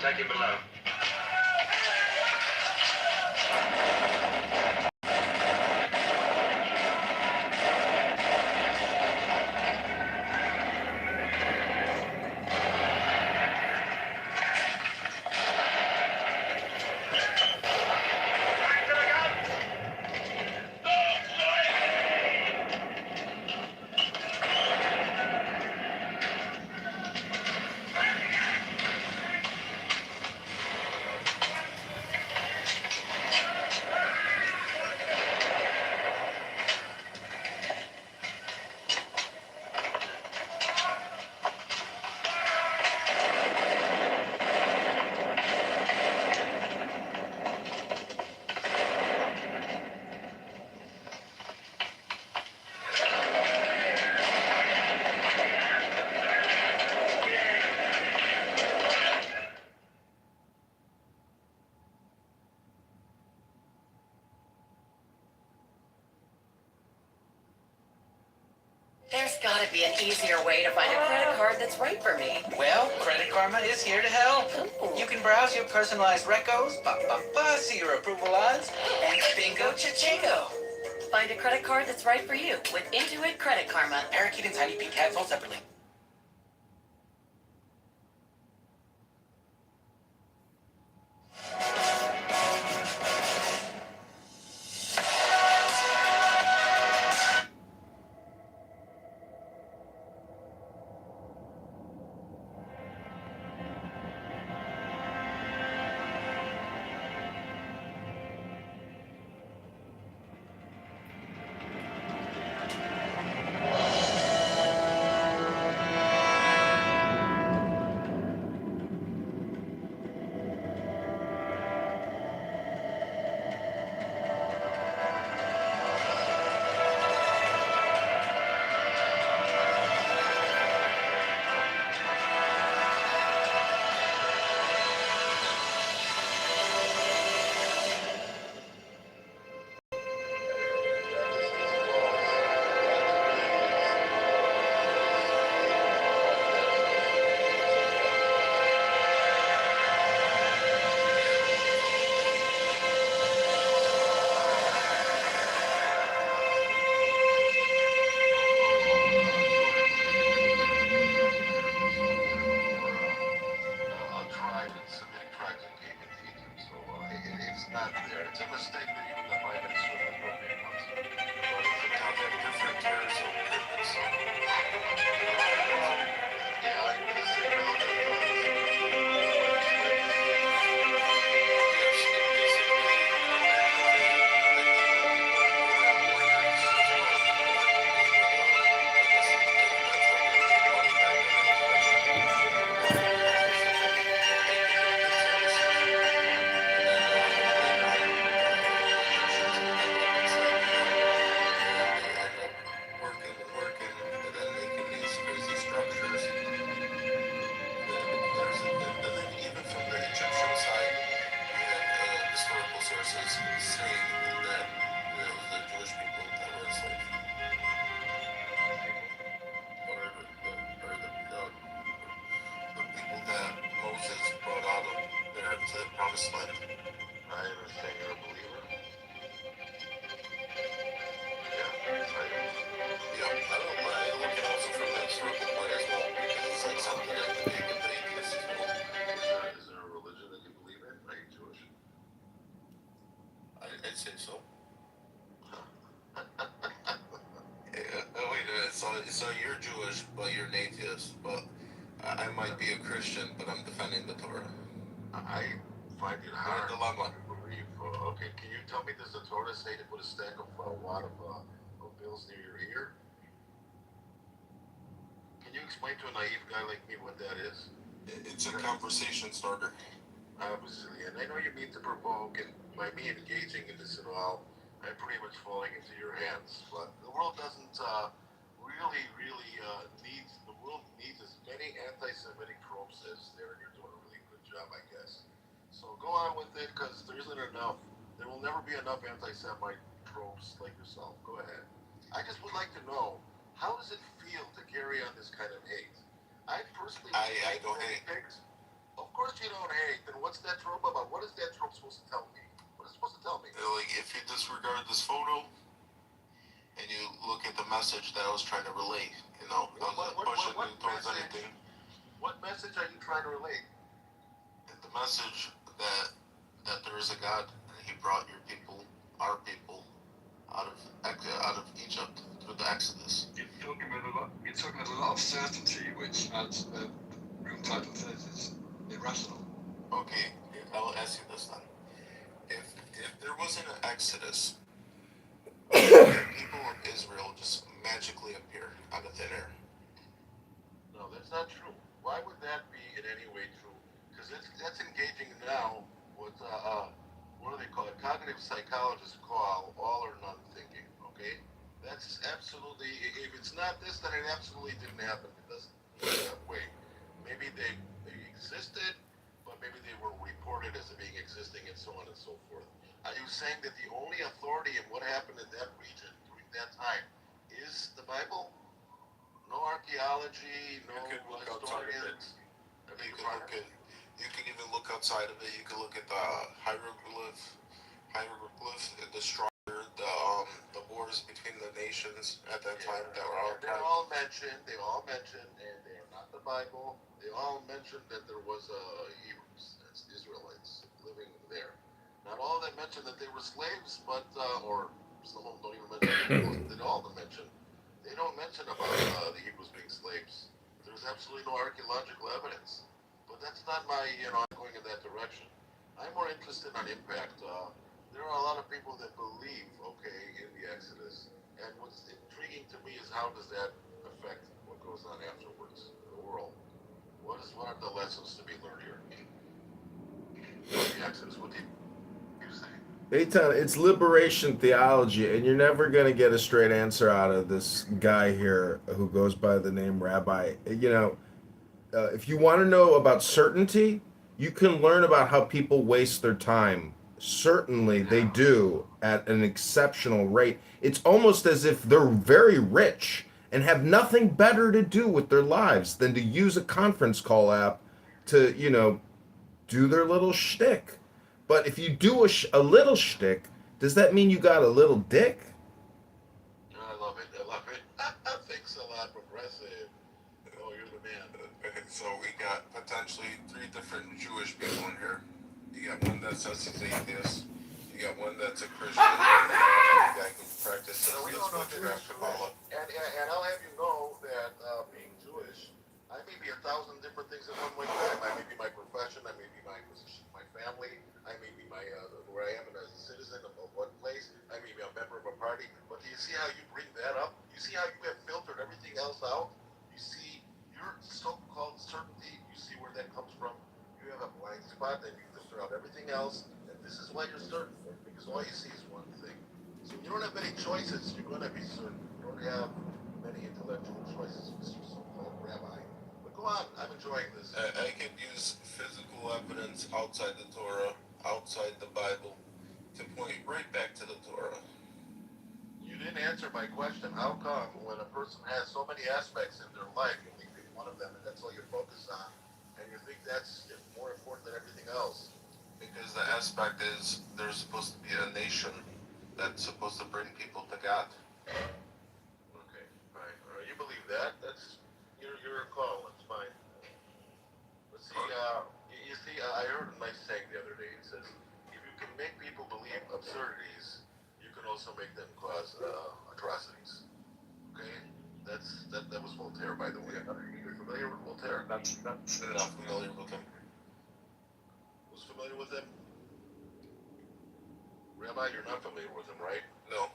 Second below. There's gotta be an easier way to find a credit card that's right for me. Well, Credit Karma is here to help. Ooh. You can browse your personalized recos, see your approval odds, and bingo chichingo. Find a credit card that's right for you with Intuit Credit Karma. Parakeet and Tiny Pink Cat sold separately. So you're Jewish, but you're an atheist. But I might be a Christian, but I'm defending the Torah. I find it hard What dilemma? to believe. Okay, can you tell me, does the Torah say to put a stack of wad of bills near your ear? Can you explain to a naive guy like me what that is? It's a conversation starter. Obviously, and I know you mean to provoke, and by me engaging in this at all, I'm pretty much falling into your hands. But the world doesn't the world needs as many anti-Semitic tropes as there, and you're doing a really good job, I guess. So go on with it, because there isn't enough. There will never be enough anti-Semite tropes like yourself. Go ahead. I just would like to know, how does it feel to carry on this kind of hate? I personally I don't hate. Pigs. Of course you don't hate. what's that trope about? What is that trope supposed to tell me? What is it supposed to tell me? Like, if you disregard this photo and you look at the message that I was trying to relay, I wasn't pushing you towards anything. What message are you trying to relate? The message that there is a God and He brought your people, our people, out of Egypt through the Exodus. You're talking with a lot of certainty, which, as the room title says, is irrational. Okay, I'll ask you this then: if there wasn't an Exodus, the people of Israel just magically appear out of thin air. No, that's not true. Why would that be in any way true? Because that's engaging now what do they call it? Cognitive psychologists call all or none thinking. Okay, that's absolutely. If it's not this, then it absolutely didn't happen. It doesn't work that way. Maybe they existed, but maybe they were reported as being existing, and so on and so forth. Are you saying that the only authority in what happened in that region during that time is the Bible? No archaeology, no historians. You can even look outside of it. You can look at the hieroglyph, the structure, the borders between the nations at that time that were all. They all mentioned, and they are not the Bible. They all mentioned that there was Hebrews, that's Israelites living there. Not all of them mentioned that they were slaves, but or some of them don't even mention. They all of them mention. They don't mention about the Hebrews being slaves. There's absolutely no archaeological evidence. But that's not my, I'm going in that direction. I'm more interested in impact. There are a lot of people that believe, in the Exodus. And what's intriguing to me is how does that affect what goes on afterwards in the world? What are the lessons to be learned here? The Exodus, what do you say? Eitan, it's liberation theology, and you're never going to get a straight answer out of this guy here who goes by the name Rabbi. If you want to know about certainty, you can learn about how people waste their time. Certainly, they do at an exceptional rate. It's almost as if they're very rich and have nothing better to do with their lives than to use a conference call app to, do their little shtick. But if you do a little shtick, does that mean you got a little dick? I love it. Thanks a lot, Progressive. Oh, you're the man. So we got potentially 3 different Jewish people in here. You got one that says he's atheist. You got one that's a Christian. And you got who practices witchcraft Kabbalah. And I'll have you know that being Jewish, I may be 1,000 different things at one point in time. I may be my profession. I may be my position, my family. I may be my where I am as a citizen of one place. I may be a member of a party. But do you see how you bring that up? You see how you have filtered everything else out? You see your so-called certainty. You see where that comes from. You have a blind spot, and you filter out everything else. And this is why you're certain, because all you see is one thing. So you don't have many choices. You're going to be certain. You don't have many intellectual choices, Mr. So-called Rabbi. But go on. I'm enjoying this. I could use physical evidence outside the Torah, outside the Bible, to point right back to the Torah. You didn't answer my question. How come when a person has so many aspects in their life, you only pick one of them and that's all you focus on, and you think that's more important than everything else? Because the aspect is there's supposed to be a nation that's supposed to bring people to God. Okay, fine. All right. You believe that? That's your call. That's fine. But see, you see, I heard a nice saying the other day. It says, if you can make people believe absurdities, you can also make them cause atrocities. Okay? That was Voltaire, by the way. You're familiar with Voltaire? That's Not familiar with him. Who's familiar with him? Rabbi, you're not familiar with him, right? No.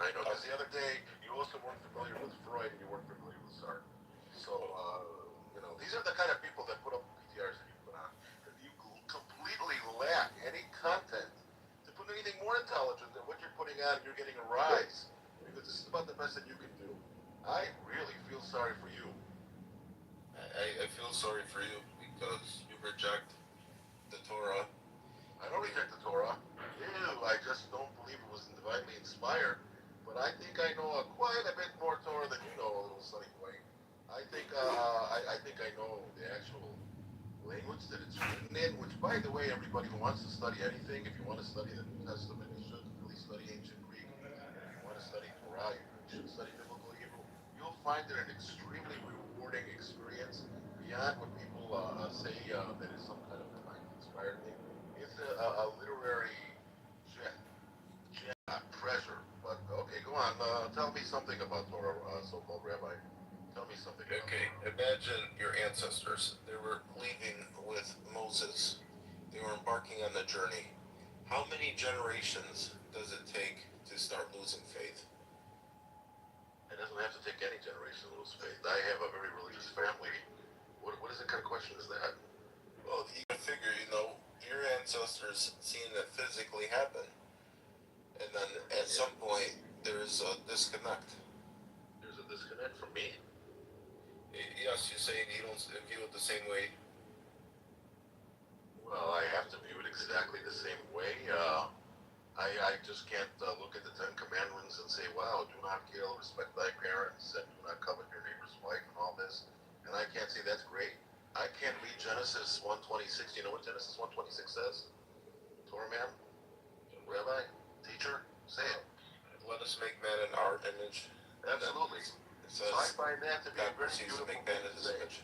I know, because the other day, you also weren't familiar with Freud and you weren't familiar with Sartre. So, these are the kind of people that put up PTRs that you put on. If you completely lack any content to put anything more intelligent than what you're putting on, you're getting a rise. Because this is about the best that you can do. I really feel sorry for you. I feel sorry for you because you reject the Torah. I don't reject the Torah. I just don't believe it was divinely inspired. But I think I know quite a bit more Torah than you know, a little Sonny Boy. I think I know the actual language that it's written in, which by the way, everybody who wants to study anything, if you want to study the New Testament, you should really study ancient Greek. And if you want to study Torah, you should study biblical Hebrew. You'll find it an extremely rewarding experience beyond what people say that is some kind of divine inspired thing. It's a literary gem, treasure. But okay, go on. Tell me something about Torah, so-called rabbi. Tell me something. Okay, imagine your ancestors. They were leaving with Moses. They were embarking on the journey. How many generations does it take to start losing faith? It doesn't have to take any generation to lose faith. I have a very religious family. What is the kind of question is that? Well, you can figure, your ancestors seen it physically happen. And then at some point, there's a disconnect. There's a disconnect from me. Yes, you say you don't view it the same way. Well, I have to view it exactly the same way. I just can't look at the Ten Commandments and say, wow, do not kill, respect thy parents, and do not covet your neighbor's wife and all this. And I can't say that's great. I can't read Genesis 1:26. You know what Genesis 1:26 says? Torah man? Rabbi? Teacher? Say it. Let us make man in our image. Absolutely. It So I says find that to be a God very proceeds to beautiful make man thing in to his say. image.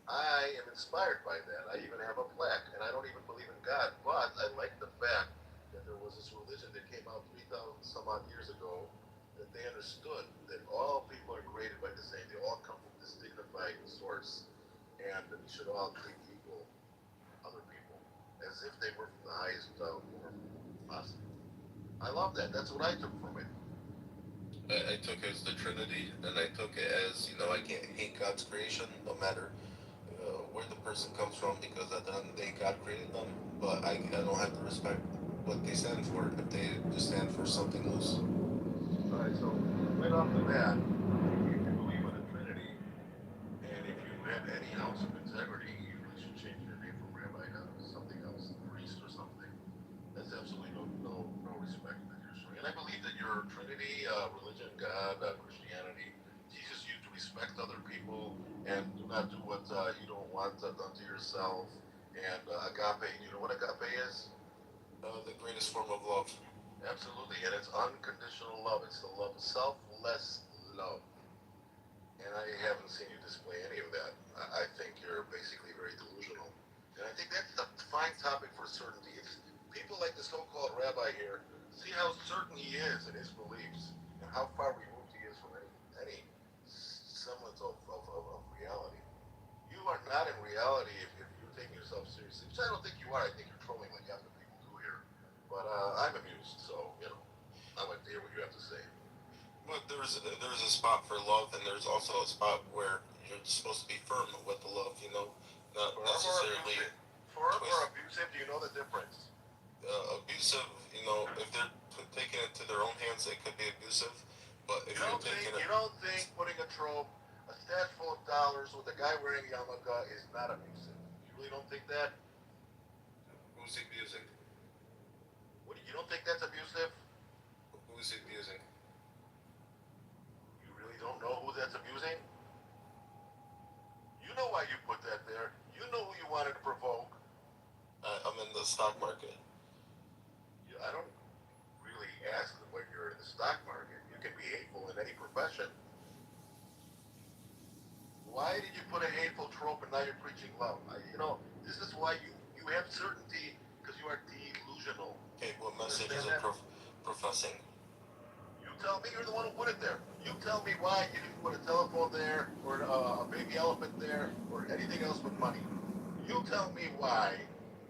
I am inspired by that. I even have a plaque, and I don't even believe in God, but I like the fact that there was this religion that came out 3,000 some odd years ago, that they understood that all people are created by the same. They all come from this dignified source, and that we should all treat equal other people as if they were from the highest form possible. I love that. That's what I took from it. I took it as the Trinity, and I took it as, I can't hate God's creation, no matter where the person comes from, because at the end of the day, God created them. But I don't have to respect what they stand for if they just stand for something else. All right, so right off the bat, if you believe in a Trinity, and if you have any ounce of integrity, you really should change your name from rabbi to something else, priest or something. That's absolutely no respect that you're showing. And I believe that your Trinity, religion, God, Christianity, teaches you to respect other people and do not do what you don't want done to yourself. And agape, you know what agape is? The greatest form of love. Absolutely, and it's unconditional love. It's the love, selfless love. And I haven't seen you display any of that. I think you're basically very delusional. And I think that's a fine topic for certainty. It's people like the so-called rabbi here, see how certain he is in his beliefs and how far removed he is from any semblance of reality. You are not in reality if you're taking yourself seriously, which I don't think you are. I think you're trolling like half the people do here. But I'm amused, so, I like to hear what you have to say. But there's a spot for love, and there's also a spot where you're supposed to be firm with the love, not Firm necessarily or twist. abusive, do you know the difference? Abusive, if they're taking it to their own hands, it could be abusive. But if you're taking it, You don't think putting a trope, a stash full of dollars with a guy wearing a yarmulke is not abusive? You really don't think that? who's abusing? You don't think that's abusive? Who's abusing? You really don't know who that's abusing? You know why you put that there. You know who you wanted to provoke. I'm in the stock market. I don't really ask when you're in the stock market. You can be hateful in any profession. Why did you put a hateful trope and now you're preaching love? This is why you have certainty, because you are delusional. Okay, what message is Understand it that? professing? You tell me, you're the one who put it there. You tell me why you didn't put a telephone there, or a baby elephant there, or anything else with money. You tell me why,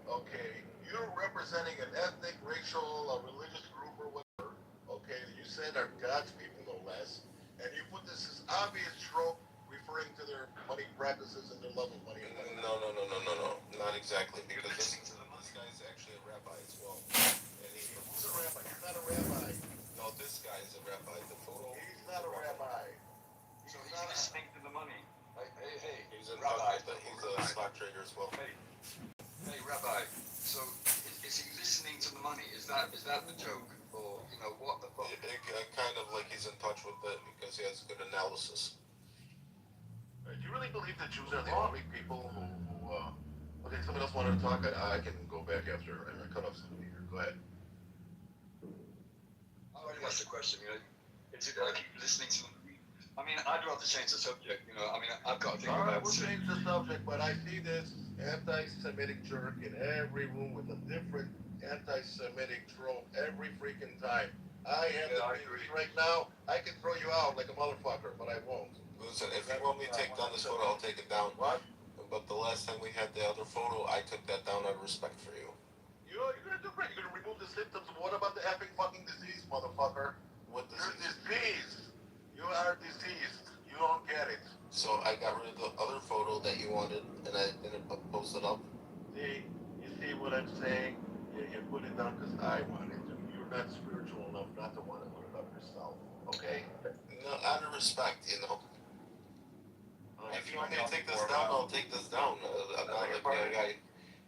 okay, you're representing an ethnic, racial, religious group or whatever, okay, that you said are God's people no less, and you put this obvious trope referring to their money practices and their love of money. No, not exactly, because this guy's actually a rabbi as well. And Who's a rabbi? He's not a rabbi. no, this guy is a rabbi. The photo. He's not a rabbi. So he's listening to the money. Hey, He's in Rabbi. he's a stock trader as well. Hey, Rabbi. So is he listening to the money? Is that the joke? Or, what the fuck? Kind of like he's in touch with it because he has good analysis. Do you really believe that Jews are the only people who Okay, somebody else wanted to talk. I can go back after I cut off somebody here. Go ahead. I already asked the question, is it that I keep listening to them? I mean, I'd rather change the subject, I mean, I've got to think All right, about we'll it. change the subject, but I see this anti-Semitic jerk in every room with a different anti-Semitic trope every freaking time. I have the means right now. I can throw you out like a motherfucker, but I won't. Listen, if you want me to take down this photo, I'll take it down. What? But the last time we had the other photo, I took that down out of respect for you. You're gonna do great. You're gonna remove the symptoms. What about the effing fucking disease, motherfucker? What You're disease? diseased. You are diseased. You don't get it. So I got rid of the other photo that you wanted, and I didn't post it up. See, you see what I'm saying? You put it down because I wanted to. You're not spiritual enough not to want to put it up yourself. Okay? No, out of respect, If you want me to take this down, I'll take this down. I'm not like the guy.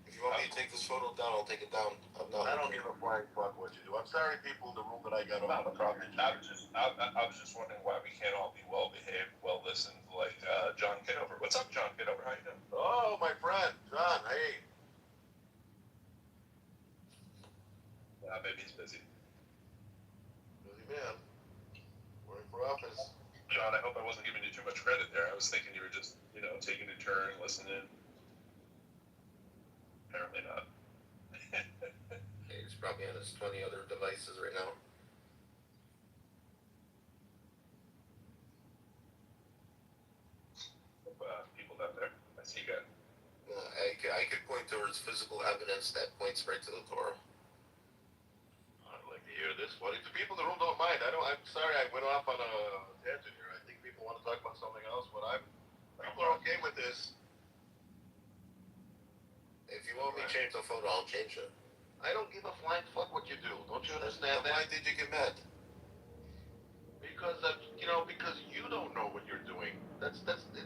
If you want me to take this photo down, I'll take it down. I'm not. I don't give a flying fuck what you do. I'm sorry, people in the room that I got on the property. I was just wondering why we can't all be well behaved, well listened, like John Kitover. What's up, John Kitover? How you doing? Oh, my friend, John, hey. Maybe he's busy. Busy man. Running for office. John, I hope I wasn't giving you too much credit there. I was thinking you were just, taking a turn, listening. Apparently not. He's probably on his 20 other devices right now. People down there. I see you guys. I could point towards physical evidence that points right to the Torah. I'd like to hear this. What if the people in the room don't mind? I'm sorry I went off on a tangent here. I think people want to talk about something else, but people are okay with this. If you want me to change the photo, I'll change it. I don't give a flying fuck what you do. Don't you understand Why that? did you get mad? Because because you don't know what you're doing. It's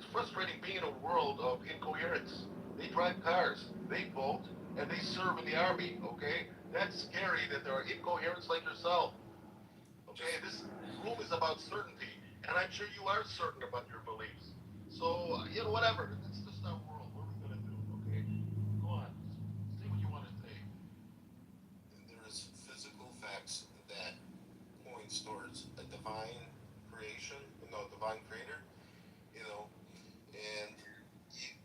frustrating being in a world of incoherence. They drive cars, they vote, and they serve in the army. Okay, that's scary that there are incoherents like yourself. Okay, this room is about certainty, and I'm sure you are certain about your beliefs. So whatever. It's just our world. What are we gonna do? Okay, go on. Say what you want to say. There's physical facts that points towards a divine creation, divine creator, and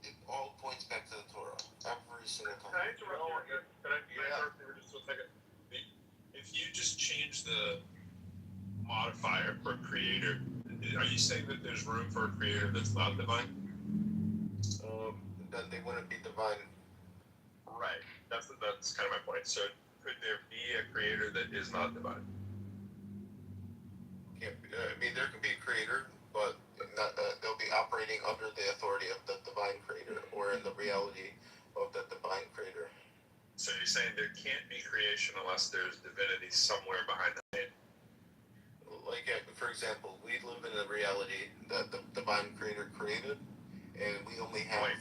it all points back to the Torah every single time. Can I interrupt you? Can I interrupt you for just a second? If you just change the modifier for creator, are you saying that there's room for a creator that's not divine? Then they wouldn't be divine. Right. That's kind of my point. So could there be a creator that is not divine? There could be a creator, but they'll be operating under the authority of the divine creator, or in the reality of the divine creator. So you're saying there can't be creation unless there's divinity somewhere behind the name? Like, for example, we live in a reality that the divine creator created, and we only have I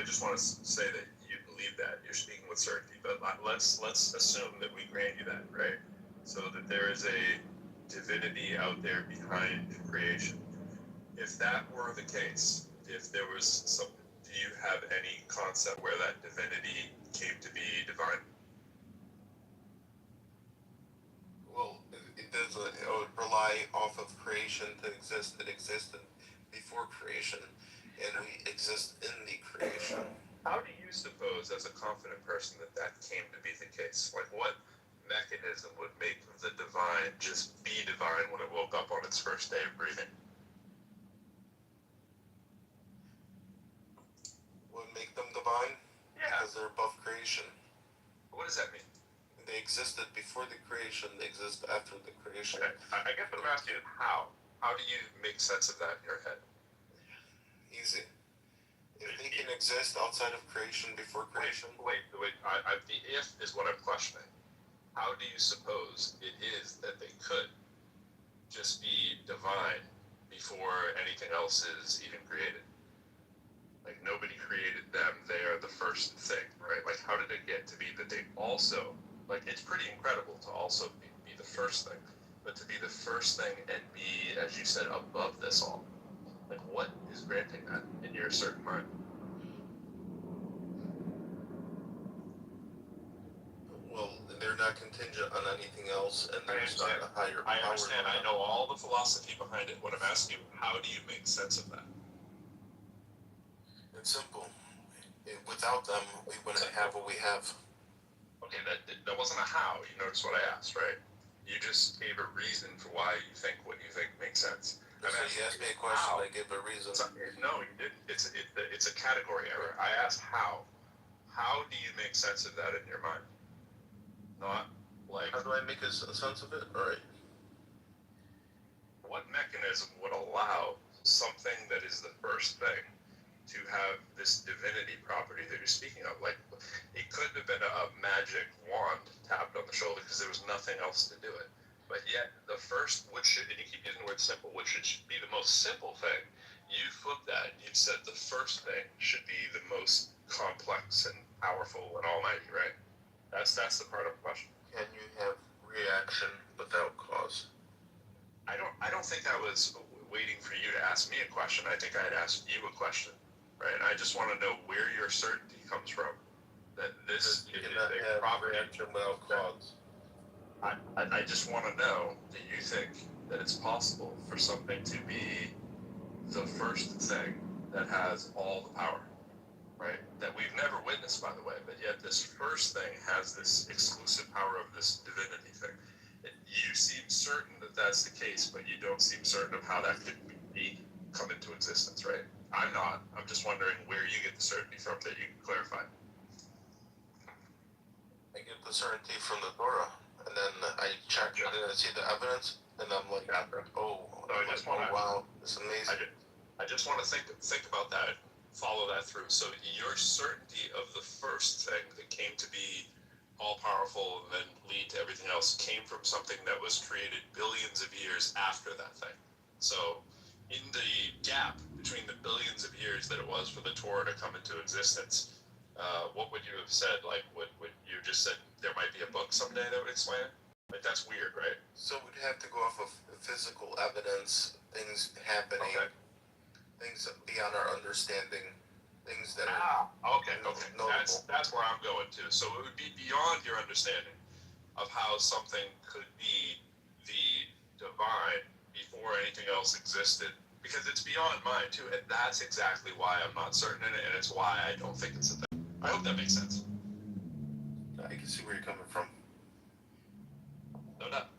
just want to say that you believe that. You're speaking with certainty, but let's assume that we grant you that, right? So that there is a divinity out there behind creation. If that were the case, if there was some, do you have any concept where that divinity came to be divine? Well, it would rely off of creation to exist. It existed before creation, and we exist in the creation. How do you suppose, as a confident person, that came to be the case? Like, what mechanism would make the divine just be divine when it woke up on its first day of breathing? Would make them divine? Yeah. Because they're above creation. What does that mean? They existed before the creation. They exist after the creation. Okay. I guess what I'm asking is how? How do you make sense of that in your head? Easy. If they can exist outside of creation before creation. Wait. The if is what I'm questioning. How do you suppose it is that they could just be divine before anything else is even created? Like, nobody created them. They are the first thing, right? Like, how did it get to be that they also, like, it's pretty incredible to also be the first thing, but to be the first thing and be, as you said, above this all. Like, what is granting that in your certain mind? not contingent on anything else, and I there's not understand. a higher power. I understand. I know all the philosophy behind it. What I'm asking you, how do you make sense of that? It's simple. Without them, we wouldn't have what we have. Okay, that wasn't a how. You notice what I asked, right? You just gave a reason for why you think what you think makes sense. So you asked me a question, I gave a reason. No, you didn't. It's a category error. I asked how. How do you make sense of that in your mind? Not like. How do I make a sense of it? All right. What mechanism would allow something that is the first thing to have this divinity property that you're speaking of? Like, it couldn't have been a magic wand tapped on the shoulder because there was nothing else to do it. But yet, the first, which should, and you keep using the word simple, which should be the most simple thing, you flipped that and you said the first thing should be the most complex and powerful and almighty, right? That's the part of the question. Can you have reaction without cause? I don't think I was waiting for you to ask me a question. I think I had asked you a question, right? And I just want to know where your certainty comes from that this You is cannot a have property. reaction without cause. I just want to know, do you think that it's possible for something to be the first thing that has all the power, right? That we've never witnessed, by the way, but yet this first thing has this exclusive power of this divinity thing. You seem certain that that's the case, but you don't seem certain of how that could come into existence, right? I'm not. I'm just wondering where you get the certainty from that you can clarify. I get the certainty from the Torah, and then I check and then I see the evidence, and I'm like, oh, wow, it's amazing. I just want to think about that, follow that through. So your certainty of the first thing that came to be all powerful and then lead to everything else came from something that was created billions of years after that thing. So in the gap between the billions of years that it was for the Torah to come into existence, what would you have said? Like, would you just said there might be a book someday that would explain it? Like, that's weird, right? So we'd have to go off of physical evidence, things happening, Okay. things beyond our understanding, things that are Okay. notable. That's where I'm going to. So it would be beyond your understanding of how something could be the divine before anything else existed, because it's beyond mine too, and that's exactly why I'm not certain in it, and it's why I don't think it's a thing. I hope that makes sense. I can see where you're coming from. No doubt.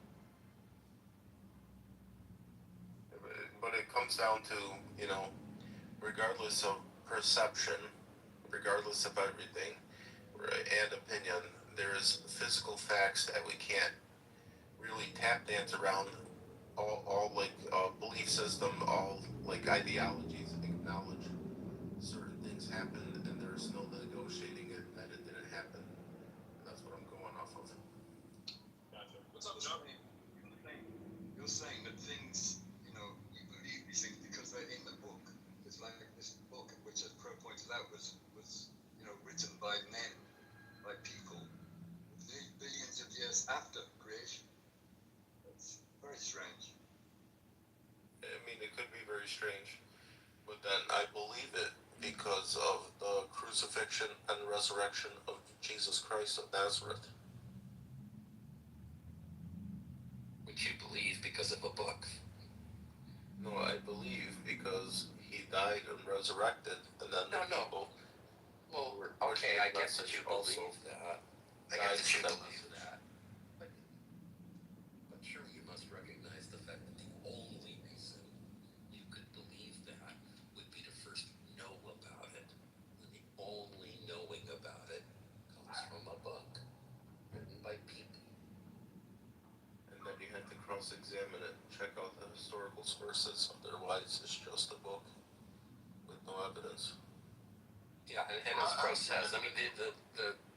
But it comes down to, regardless of perception, regardless of everything, right, and opinion, there is physical facts that we can't really tap dance around. All belief system, all like ideologies acknowledge certain things happened, and there's no negotiating it that it didn't happen. That's what I'm going off of. Gotcha. What's up, John? You're saying that things, you believe these things because they're in the book. It's like this book, which, as Pro pointed out, was written by men, by people, billions of years after creation. That's very strange. I mean, it could be very strange, but then I believe it because of the crucifixion and resurrection of Jesus Christ of Nazareth. Which you believe because of a book. No, I believe because he died and resurrected, and then the No. people. Well, okay, I guess that you believe that. I guess that you believe that. But surely you must recognize the fact that the only reason you could believe that would be to first know about it. And the only knowing about it comes from a book written by people. And then you have to cross-examine it, check out the historical sources. Otherwise, it's just a book with no evidence. Yeah, and as Pro says, I mean,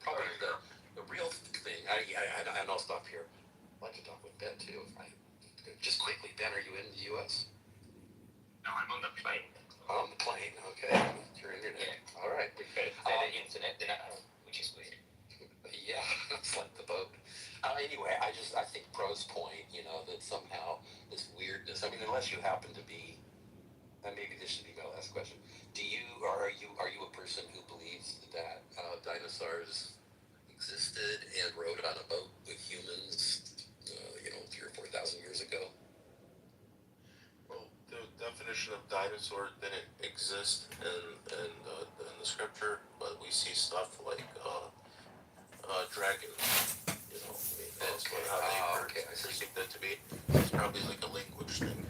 probably the real thing, and I'll stop here. I'd like to talk with Ben too. Just quickly, Ben, are you in the U.S.? No, I'm on the plane. On the plane, okay. Your internet. Yeah. All right. We've got the internet, which is weird. Yeah, it's like the boat. Anyway, I think Pro's point, that somehow this weirdness, I mean, unless you happen to be, and maybe this should be my last question. Are you a person who believes that dinosaurs existed and rode on a boat with dragon. You know, I mean, that's Okay. what how they Okay. I perceive that to be. It's probably like a language thing.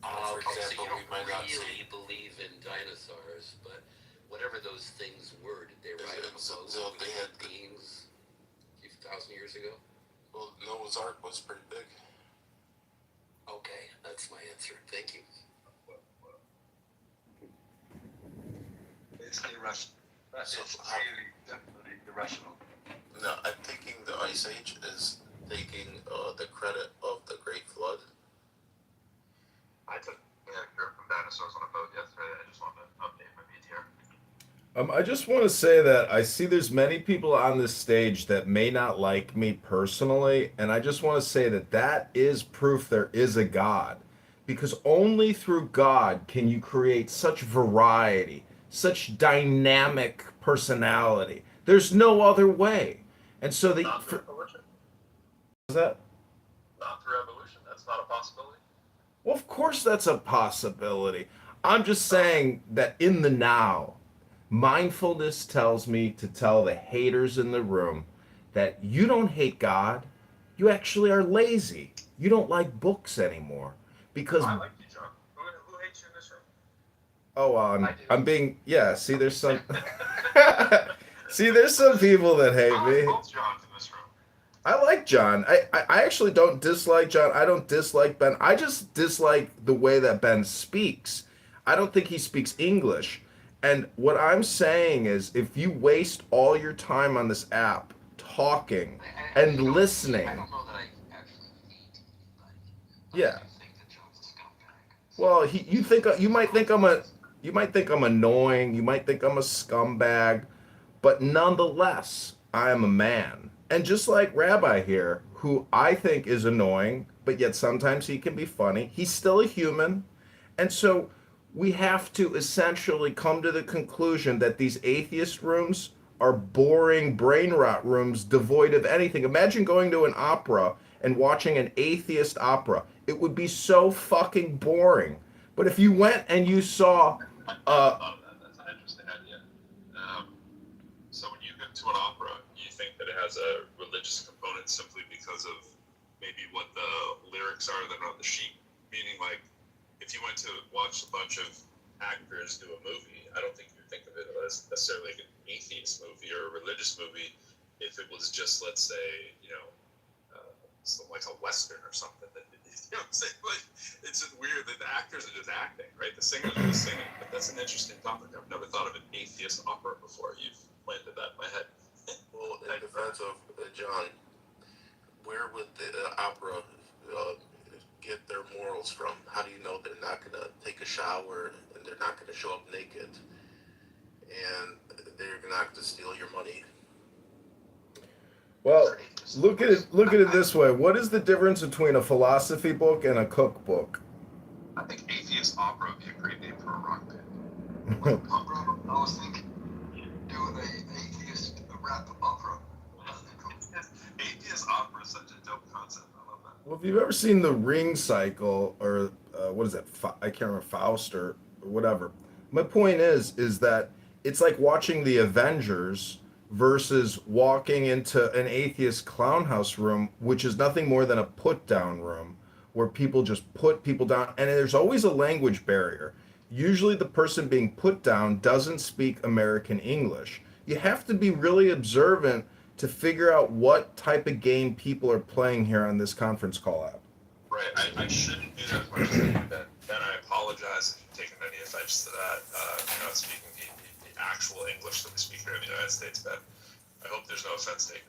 For Okay, so example, you we might don't not say. really believe in dinosaurs, but whatever those things were, did they ride on So boats they with had beings a few thousand years ago? Well, Noah's Ark was pretty big. Okay, that's my answer. Thank you. It's irrational. That's So, really definitely irrational. No, I'm thinking the Ice Age is taking the credit of the Great Flood. I took a trip from dinosaurs on a boat yesterday. I just wanted to update my BTR. I just want to say that I see there's many people on this stage that may not like me personally, and I just want to say that that is proof there is a God, because only through God can you create such variety, such dynamic personality. There's no other way. And so the Not through evolution. is that Not through evolution. That's not a possibility. well, of course that's a possibility. I'm just saying that in the now, mindfulness tells me to tell the haters in the room that you don't hate God. You actually are lazy. You don't like books anymore. Because, I like you, John. Who hates you in this room? oh, I do. I'm being, yeah, see, there's some, see, there's some people that hate I like me. both Johns in this room. I like John. I actually don't dislike John. I don't dislike Ben. I just dislike the way that Ben speaks. I don't think he speaks English. And what I'm saying is, if you waste all your time on this app talking and listening, I don't know that I actually hate anybody. yeah. I do think that John's a scumbag. Well, you might think I'm annoying. You might think I'm a scumbag, but nonetheless, I am a man. And just like Rabbi here, who I think is annoying, but yet sometimes he can be funny, he's still a human. And so we have to essentially come to the conclusion that these atheist rooms are boring brain rot rooms devoid of anything. Imagine going to an opera and watching an atheist opera. It would be so fucking boring. But if you went and you saw I thought of that. That's an interesting idea. So when you go to an opera, you think that it has a religious component simply because of maybe what the lyrics are that are on the sheet. Meaning, like, if you went to watch a bunch of actors do a movie, I don't think you think of it as necessarily like an atheist movie or a religious movie. If it was just, let's say, like a western or something, that you know what I'm saying? Like, it's just weird that the actors are just acting, right? The singers are just singing. But that's an interesting topic. I've never thought of an atheist opera before. You've planted that in my head. Well, in defense of John, where would the opera get their morals from? How do you know they're not going to take a shower and they're not going to show up naked and they're not going to steal your money? well, look at it this way. What is the difference between a philosophy book and a cookbook? I think atheist opera would be a great name for a rock band. I was thinking doing an atheist rap opera. Atheist opera is such a dope concept. I love that. Well, if you've ever seen the Ring Cycle, or what is that? I can't remember, Faust or whatever. My point is that it's like watching the Avengers versus walking into an atheist clown house room, which is nothing more than a put down room where people just put people down, and there's always a language barrier. Usually, the person being put down doesn't speak American English. You have to be really observant to figure out what type of game people are playing here on this conference call app. Right. I shouldn't do that as much as I do that. Then I apologize if you've taken any offense to that. Speaking the actual English that we speak here in the United States, Ben. I hope there's no offense taken.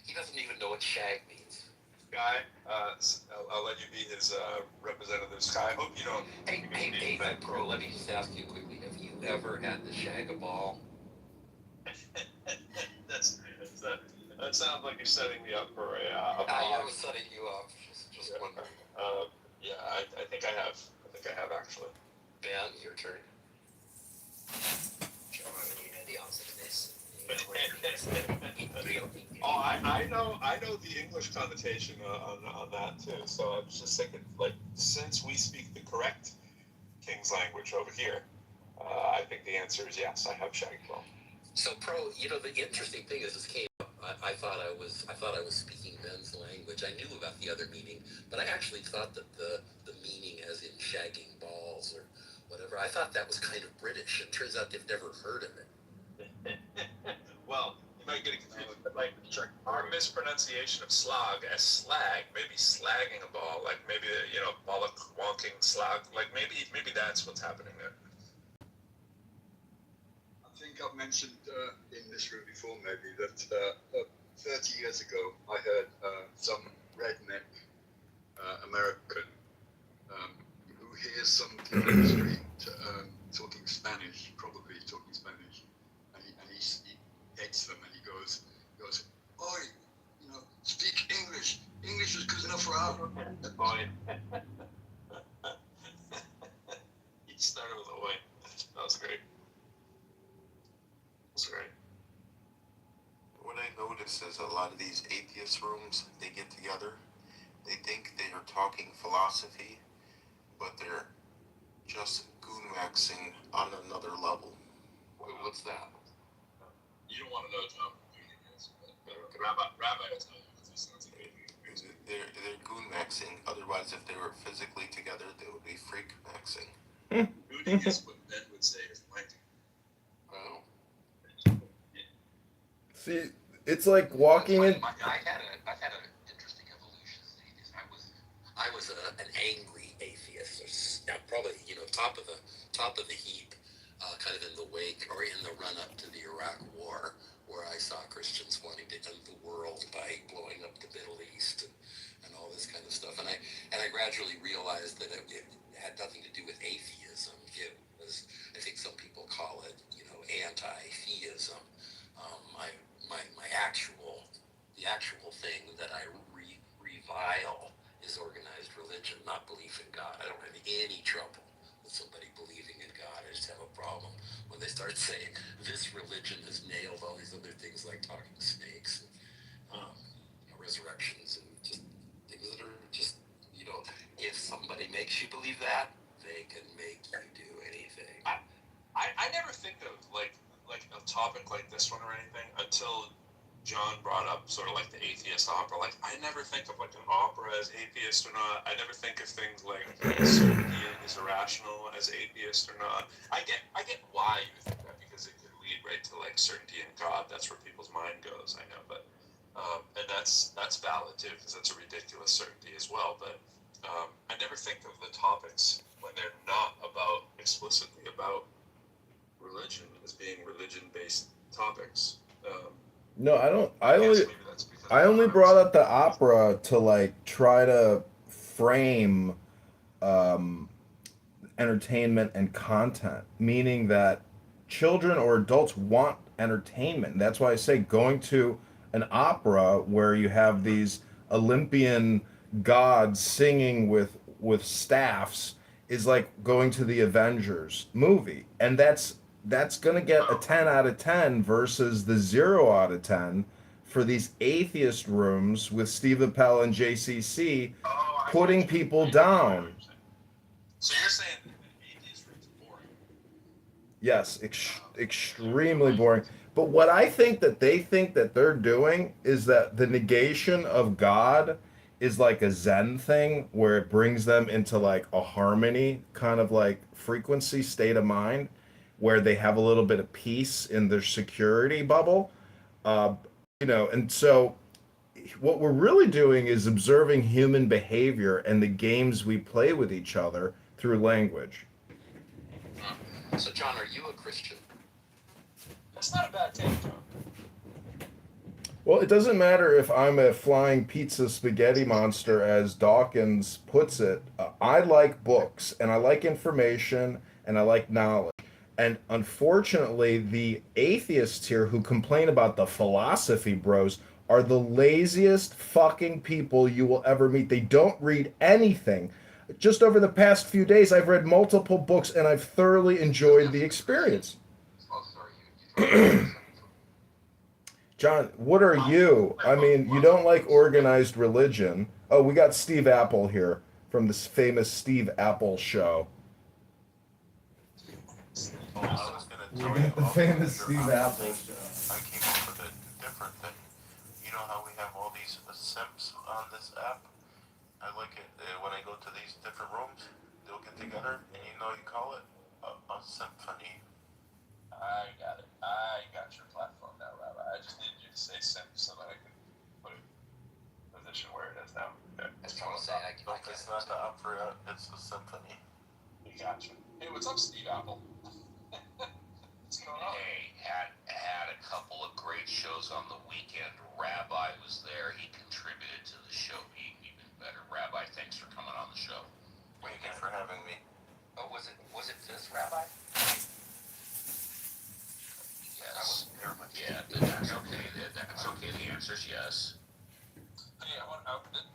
He doesn't even know what shag means. Guy, I'll let you be his representative. Sky, I hope you don't. Hey, Pro, let me just ask you quickly. Have you ever had to shag a ball? That sounds like you're setting me up for a I was setting you up. Just wondering. Yeah, I think I have. I think I have actually. Ben, your turn. John, you know the answer to this. Oh, I know the English connotation on that too. So I was just thinking, like, since we speak the correct King's language over here, I think the answer is yes. I have shagged well. So the interesting thing is this came up. I thought I was speaking men's language. I knew about the other meaning, but I actually thought that the meaning as in shagging balls or whatever, I thought that was kind of British. It turns out they've never heard of it. Well, you might get it confused. Like our mispronunciation of slag as slag, maybe slagging a ball, like maybe bollock wonking slag, like maybe that's what's happening there. I think I've mentioned in this room before, maybe, that 30 years ago I heard some redneck American who hears some people in the street talking Spanish, probably talking Spanish, and he hates them, and he goes, "Oi, speak English. English is good enough for our Boy. He started with a way. That was great. That's right. What I notice is a lot of these atheist rooms, they get together, they think they are talking philosophy, but they're just goon waxing on another level. What's that? You don't want to know, John. Rabbi will tell you. This sounds like They're goon maxing. Otherwise, if they were physically together, they would be freak maxing. Gooning is what Ben would say is planting. Oh. See, it's like walking in. I've had an interesting evolution as an atheist. I was an angry atheist. Now, probably top of the heap, kind of in the wake or in the run up to the Iraq War, where I saw Christians wanting to end the world by blowing up the Middle East and all this kind of stuff. And I gradually realized that it had nothing to do with atheism. It was, I think some people call it, anti-theism. The actual thing that I revile is organized religion, not belief in God. I don't have any trouble with somebody believing in God. I just have a problem when they start saying this religion has nailed all these other things like talking to snakes and resurrections and just things that are just, if somebody makes you believe that, they can make you do anything. I never think of like a topic like this one or anything until John brought up sort of like the atheist opera. Like I never think of like an opera as atheist or not. I never think of things like certainty is irrational as atheist or not. I get why you think that, because it could lead right to like certainty in God. That's where people's mind goes. I know, but and that's valid too, because that's a ridiculous certainty as well. But I never think of the topics when they're not explicitly about religion as being religion-based topics. No, I don't. I I only brought up the opera to like try to frame entertainment and content, meaning that children or adults want entertainment. That's why I say going to an opera where you have these Olympian gods singing with staffs is like going to the Avengers movie, and that's going to get a 10 out of 10 versus the 0 out of 10 for these atheist rooms with Steve Appel and JCC putting people down. So you're saying atheist rooms are boring? Yes, extremely boring. But what I think that they think that they're doing is that the negation of God is like a Zen thing where it brings them into like a harmony, kind of like frequency state of mind, where they have a little bit of peace in their security bubble. And so what we're really doing is observing human behavior and the games we play with each other through language. So, John, are you a Christian? That's not a bad take, John. Well, it doesn't matter if I'm a flying pizza spaghetti monster, as Dawkins puts it. I like books, and I like information, and I like knowledge. And unfortunately, the atheists here who complain about the philosophy bros are the laziest fucking people you will ever meet. They don't read anything. Just over the past few days, I've read multiple books, and I've thoroughly enjoyed the experience. Oh, sorry. John, what are you? I mean, you don't like organized religion. Oh, we got Steve Apple here from this famous Steve Apple show. I was gonna We got the famous Steve Apple show. I came up with a different thing. You know how we have all these simps on this app? I like it when I go to these different rooms, they'll get together, and you call it a symphony. I got it. I got your platform now, Rabbi. I just needed you to say simp so that I could put it in the position where it is now. Okay. I was trying to say, I can Nope, it's not the opera, it's a symphony. We got you. Hey, what's up, Steve Apple? What's going on? Hey, had a couple of great shows on the weekend. Rabbi was there. He contributed to the show being even better. Rabbi, thanks for coming on the show. Thank you for having me. Oh, was it this Rabbi? I Yes. wasn't there, but Yeah, that's okay. That's okay. The answer is yes. Hey,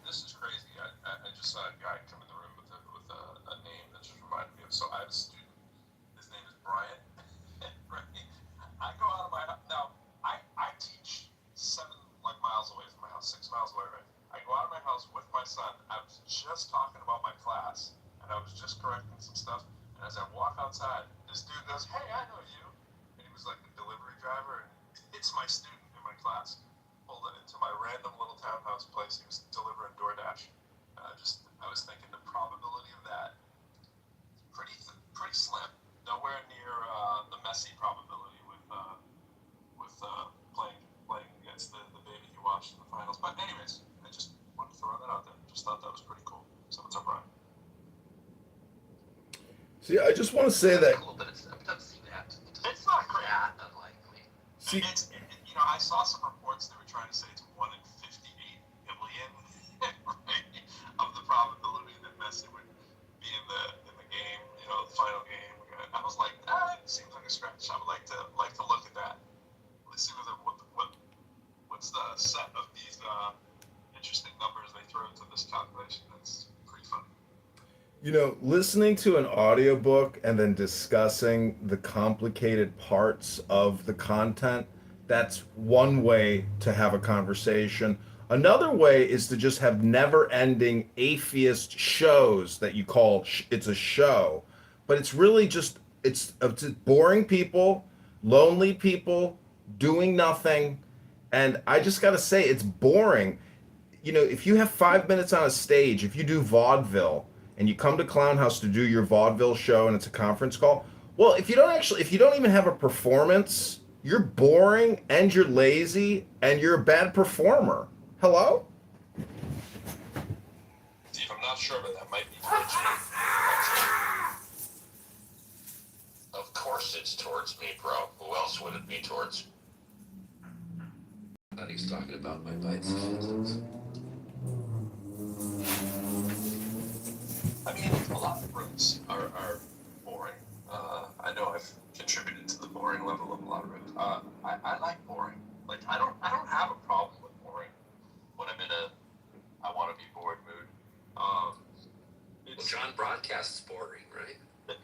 this is crazy. I just saw a guy come in the room with a name that just reminded me of. So I have a student. His name is Brian. Right? I go out of my house now. I teach 7 miles away from my house, 6 miles away. Right? I go out of my house with my son. I was just talking about my class, and I was just correcting some stuff. And as I walk outside, this dude goes, "Hey, I know you." And he was like the delivery driver, and it's my student in my class. Pulled it into my random little townhouse place. He was delivering DoorDash. I was thinking the probability of that is pretty slim. Nowhere near the Messi probability with playing against the baby he watched in the finals. But anyways, I just wanted to throw that out there. Just thought that was pretty cool. So what's up, Brian? See, I just want to say that. Cool, but it doesn't seem that. It's not great. That unlikely. See, I saw some reports that were trying to say it's 1 in 58 billion right, of the probability that Messi would be in the game, the final game. I was like, it seems like a stretch. I would like to look at that. Let's see what's the set of these interesting numbers they throw into this calculation. That's pretty funny. listening to an audiobook and then discussing the complicated parts of the content, that's one way to have a conversation. Another way is to just have never-ending atheist shows that you call it's a show, but it's really just it's boring people, lonely people doing nothing, and I just got to say it's boring. If you have 5 minutes on a stage, if you do vaudeville and you come to Clown House to do your vaudeville show and it's a conference call, well, if you don't even have a performance, you're boring and you're lazy and you're a bad performer. Hello? Steve, I'm not sure, but that might be towards you. Of course it's towards me, bro. Who else would it be towards? I thought he was talking about my bites of physics. I mean, a lot of rooms are boring. I know I've contributed to the boring level of a lot of rooms. I like boring. Like I don't have a problem with boring when I'm in a I want to be bored mood. Well, John broadcasts boring, right? You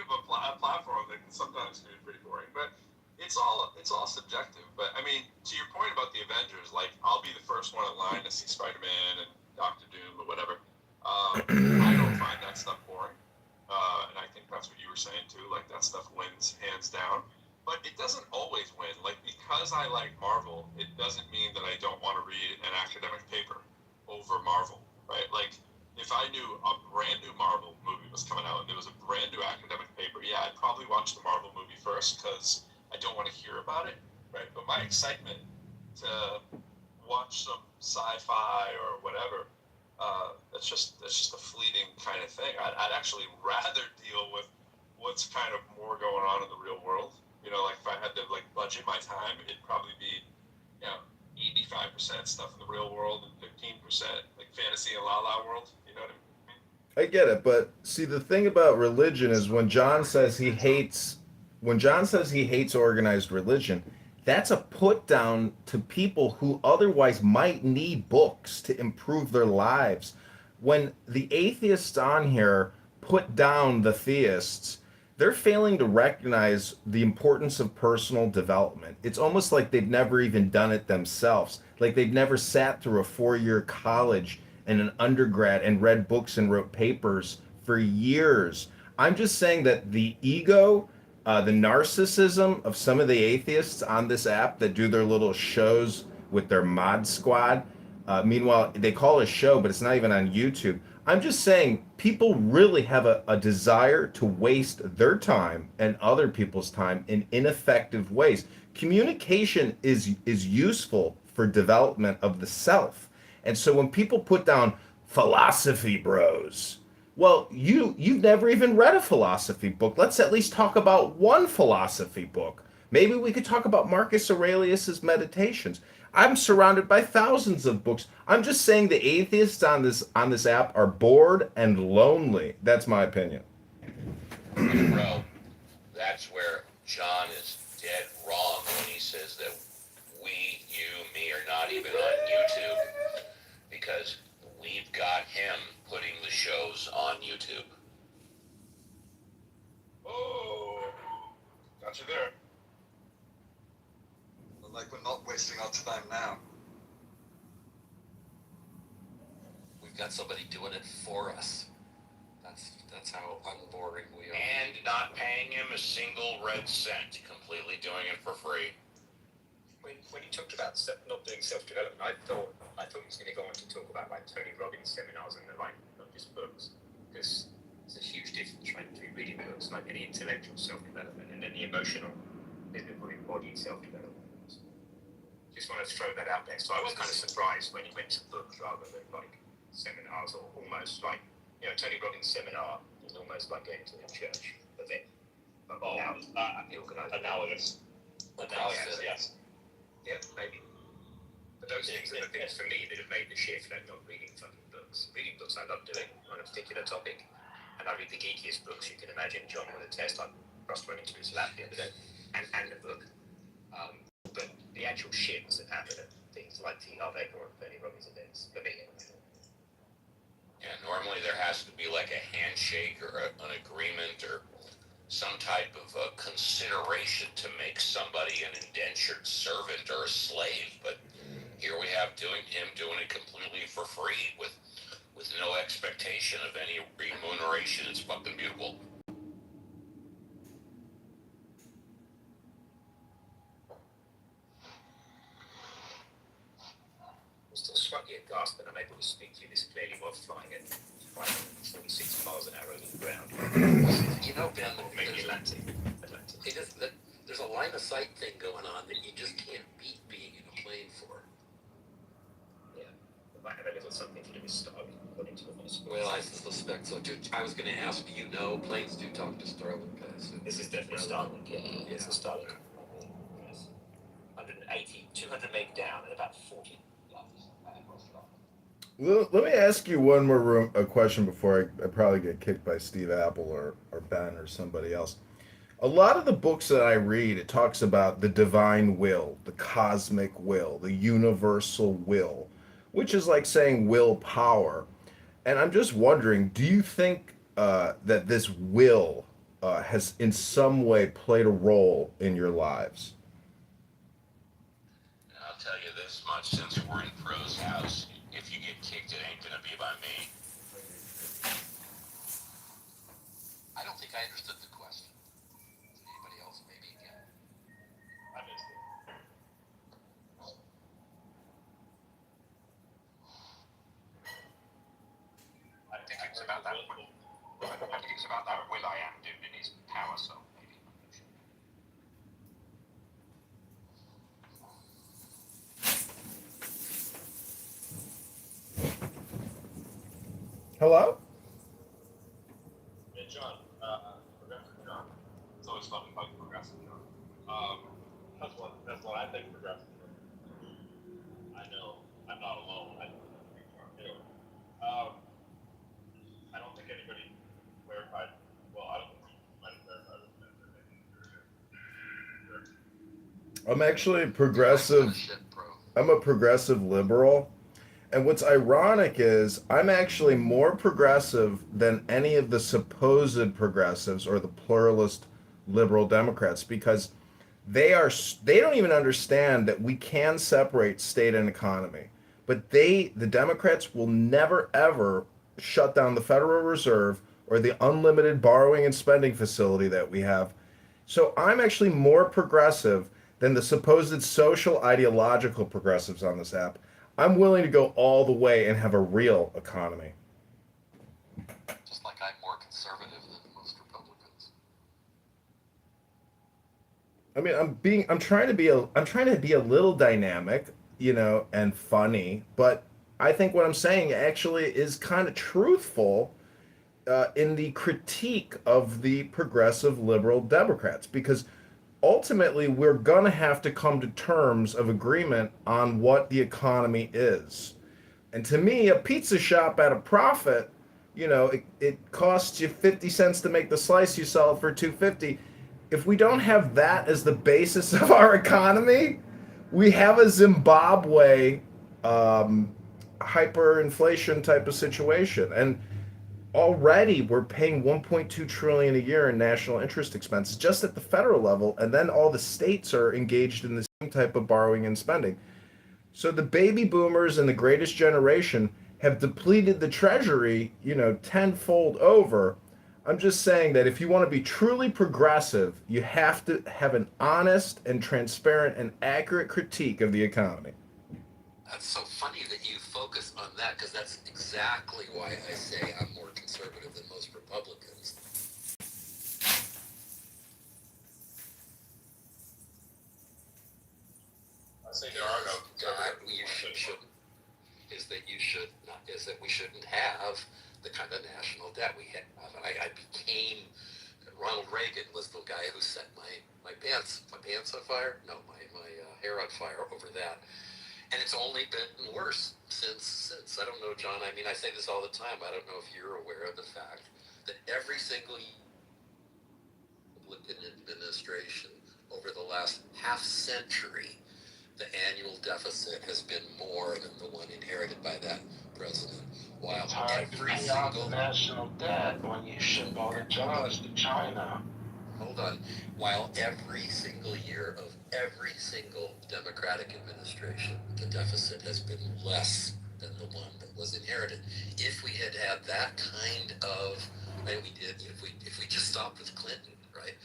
have a platform that can sometimes be pretty boring, but it's all subjective. But I mean, to your point about the Avengers, like I'll be the first one in line to see Spider-Man and Doctor Doom or whatever. I don't find that stuff boring, and I think that's what you were saying too. Like that stuff wins hands down, but it doesn't always win. Like because I like Marvel, it doesn't mean that I don't want to read an academic paper over Marvel, right? Like if I knew a brand new Marvel movie was coming out and there was a brand new academic paper, yeah, I'd probably watch the Marvel movie first because I don't want to hear about it, right? But my excitement to watch some sci-fi or whatever, that's just a fleeting kind of thing. I'd actually rather deal with what's kind of more going on in the real world. Like if I had to budget my time, it'd probably be 85% stuff in the real world and 15% like fantasy and la la world. You know what I mean? I get it, but see, the thing about religion is when John says he hates organized religion, that's a put down to people who otherwise might need books to improve their lives. When the atheists on here put down the theists, they're failing to recognize the importance of personal development. It's almost like they've never even done it themselves. Like they've never sat through a 4-year college and an undergrad and read books and wrote papers for years I'm just saying that the ego, the narcissism of some of the atheists on this app that do their little shows with their mod squad. Meanwhile, they call it a show, but it's not even on YouTube. I'm just saying people really have a desire to waste their time and other people's time in ineffective ways. Communication is useful for development of the self. And so when people put down philosophy bros, well, you've never even read a philosophy book. Let's at least talk about one philosophy book. Maybe we could talk about Marcus Aurelius's Meditations. I'm surrounded by thousands of books. I'm just saying the atheists on this app are bored and lonely. That's my opinion. Bro, that's where John is dead wrong when he says that we, you, me are not even on YouTube, because we've got him putting the shows on YouTube. Oh, got you there. But like we're not wasting our time now. We've got somebody doing it for us. That's how unboring we are. And not paying him a single red cent, completely doing it for free. When you talked about not doing self-development, I thought he was going to go on to talk about like Tony Robbins seminars and the like, not just books, because there's a huge difference right between reading books, like any intellectual self-development, and then the emotional, physical, embodied self-development. Just want to throw that out there. So I was kind of surprised when he went to books rather than like seminars, or almost like, you know, Tony Robbins' seminar is almost like going to a church event. But Analogous. Yes. Yeah, maybe. But those things are the things for me that have made the shift, and not reading fucking books. Reading books I love doing on a particular topic, and I read the geekiest books you can imagine. John will attest. I crossed one into his lap the other day, and the book. But the actual shits that happen at things like the Harvey or Tony Robbins events, for me. Yeah, normally there has to be like a handshake or an agreement or some type of consideration to make somebody an indentured servant or a slave. But here we have him doing it completely for free with no expectation of any remuneration. It's fucking beautiful. I'm still slightly aghast that I'm able to speak to you this clearly while flying at 46 miles an hour over the ground. You know, Ben, Maybe Atlantic. there's a line of sight thing going on that you just can't beat being in a plane for. Yeah. It might have a little something to do with Starlink, according to the hospital. Well, I suspect so too. I was going to ask, you know, planes do talk to Starlink guys. This is definitely Starlink, yeah. It's a Starlink. Yes. 180, 200 meg down at about 40. Let me ask you one more a question before I probably get kicked by Steve Apple or Ben or somebody else. A lot of the books that I read, it talks about the divine will, the cosmic will, the universal will, which is like saying willpower. And I'm just wondering, do you think that this will has in some way played a role in your lives? I'll tell you this much, since we're in Pro's house, if you get kicked, it ain't gonna be by me. I don't think I understood the question. Anybody else maybe again? I missed it. I think it's about that will. I think it's about that will I am doing in his power cell, maybe. Hello? Yeah, John. Progressive John. It's always fun to talk to Progressive John. That's what I think Progressive John. I know I'm not alone. I know that's John too. I don't think anybody clarified. Well, I don't think you might have clarified this. I'm actually progressive. I'm a progressive liberal. And what's ironic is I'm actually more progressive than any of the supposed progressives or the pluralist liberal Democrats, because they don't even understand that we can separate state and economy. But the Democrats will never ever shut down the Federal Reserve or the unlimited borrowing and spending facility that we have. So I'm actually more progressive than the supposed social ideological progressives on this app. I'm willing to go all the way and have a real economy. Just like I'm more conservative than most Republicans. I mean, I'm trying to be a little dynamic, and funny, but I think what I'm saying actually is kind of truthful in the critique of the progressive liberal Democrats, because ultimately we're going to have to come to terms of agreement on what the economy is. And to me, a pizza shop at a profit, it costs you 50 cents to make the slice, you sell it for 250. If we don't have that as the basis of our economy, we have a Zimbabwe hyperinflation type of situation. And already we're paying 1.2 trillion a year in national interest expenses just at the federal level, and then all the states are engaged in the same type of borrowing and spending. So the baby boomers and the greatest generation have depleted the treasury, tenfold over. I'm just saying that if you want to be truly progressive, you have to have an honest and transparent and accurate critique of the economy. That's so funny that you focus on that, because that's exactly why I say I'm more conservative than most Republicans. I say there are no God, conservative you ones should, anymore. is that we shouldn't have the kind of national debt we have. And I became, Ronald Reagan was the guy who set my pants on fire? No, my hair on fire over that. And it's only been worse since. I don't know, John. I mean, I say this all the time. I don't know if you're aware of the fact that every single Republican administration over the last half century, the annual deficit has been more than the one inherited by that president. While It's hard to pay off the national debt when you ship all the jobs to China. Hold on. While every single year of every single Democratic administration, the deficit has been less than the one that was inherited. If we had had that kind of, and we did, if we just stopped with Clinton, right?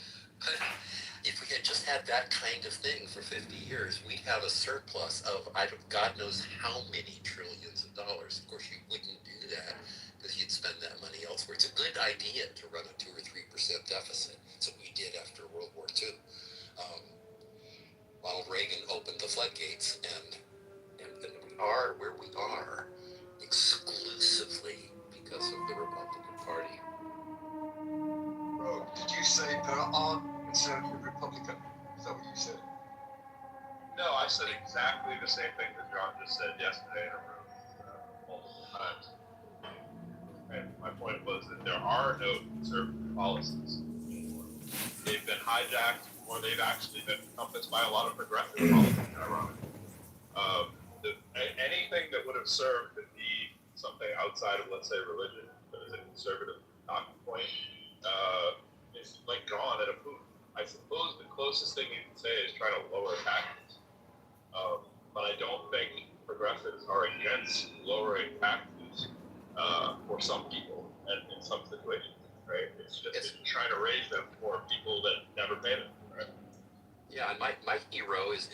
If we had just had that kind of thing for 50 years, we'd have a surplus of God knows how many trillions of dollars. Of course, you wouldn't do that because you'd spend that money elsewhere. It's a good idea to run a 2 or 3% deficit. That's what we did after World War II. Ronald Reagan opened the floodgates, and we are where we are exclusively because of the Republican Party. Bro, did you say there are conservative Republican? Is that what you said? No, I said exactly the same thing that John just said yesterday in a room multiple times. And my point was that there are no conservative policies anymore. They've been hijacked, or they've actually been encompassed by a lot of progressive policies, ironically. Anything that would have served to be something outside of, let's say, religion, that is a conservative talking point, is like gone at a poof. I suppose the closest thing you can say is try to lower taxes. But I don't think progressives are against lowering taxes for some people and in some situations, right? It's just trying to raise them for people that never paid them, right? Yeah, and my hero is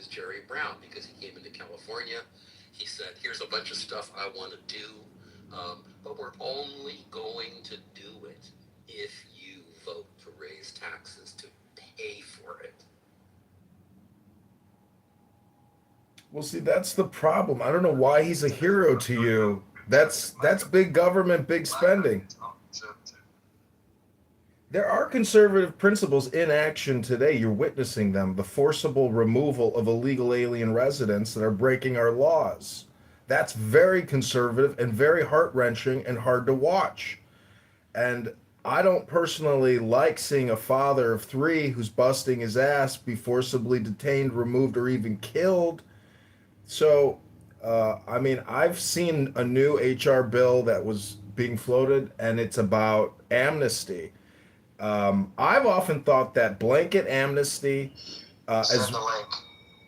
Jerry Brown, because he came into California. He said, here's a bunch of stuff I want to do, but we're only going to do it if you vote to raise taxes to pay for it. Well, see, that's the problem. I don't know why he's a hero to you. That's big government, big spending. There are conservative principles in action today. You're witnessing them. The forcible removal of illegal alien residents that are breaking our laws. That's very conservative and very heart-wrenching and hard to watch. And I don't personally like seeing a father of 3 who's busting his ass be forcibly detained, removed, or even killed. So, I've seen a new HR bill that was being floated, and it's about amnesty. I've often thought that blanket amnesty, Send the link.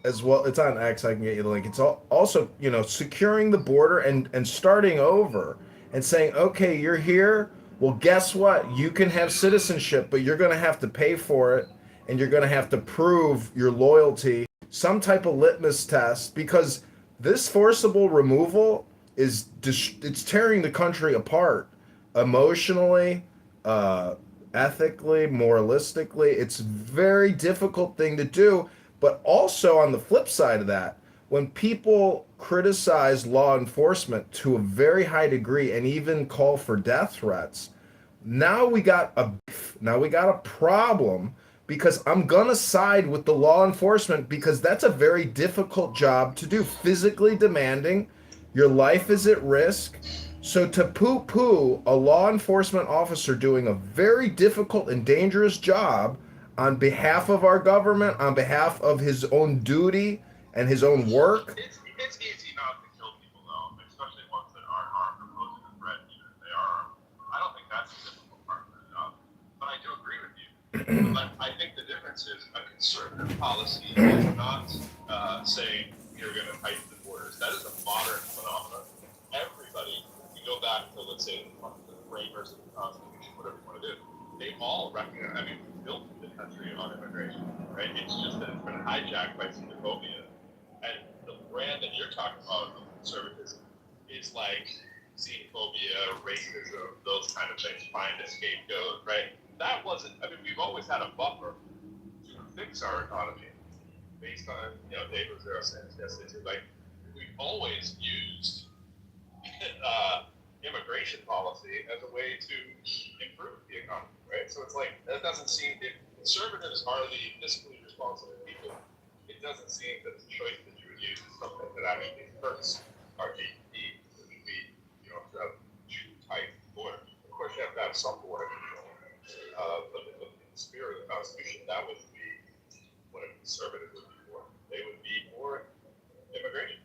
as well, it's on X. I can get you the link. It's also, securing the border and starting over and saying, okay, you're here. Well, guess what? You can have citizenship, but you're going to have to pay for it, and you're going to have to prove your loyalty, some type of litmus test, because this forcible removal is it's tearing the country apart emotionally, uh, ethically, moralistically. It's a very difficult thing to do. But also on the flip side of that, when people criticize law enforcement to a very high degree and even call for death threats, now we got a problem, because I'm gonna side with the law enforcement, because that's a very difficult job to do, physically demanding. Your life is at risk. So to poo-poo a law enforcement officer doing a very difficult and dangerous job on behalf of our government, on behalf of his own duty and his own work. It's easy not to kill people though, especially ones that aren't armed or posing a threat, even if they are armed. I don't think that's the difficult part of the job. But I do agree with you. I think the difference is a conservative policy is not saying you're going to tighten the borders. That is a modern phenomenon. Everybody, if you go back to, let's say, the framers of the Constitution, whatever you want to do, they all recognize, I mean, we built the country on immigration, right? It's just that it's been hijacked by xenophobia. And the brand that you're talking about of conservatism is like xenophobia, racism, those kind of things, find a scapegoat, right? That wasn't, I mean, we've always had a buffer to fix our economy based on, Dave Rosero saying, yes, they do. Like, we've always used immigration policy as a way to improve the economy, right? So it's like, that doesn't seem, if conservatives are the fiscally responsible people, it doesn't seem that the choice that you would use is something that actually hurts our GDP, which would be, to have too tight border. Of course, you have to have some border control. But in the spirit of the Constitution, that would be what a conservative would be for. They would be for immigration.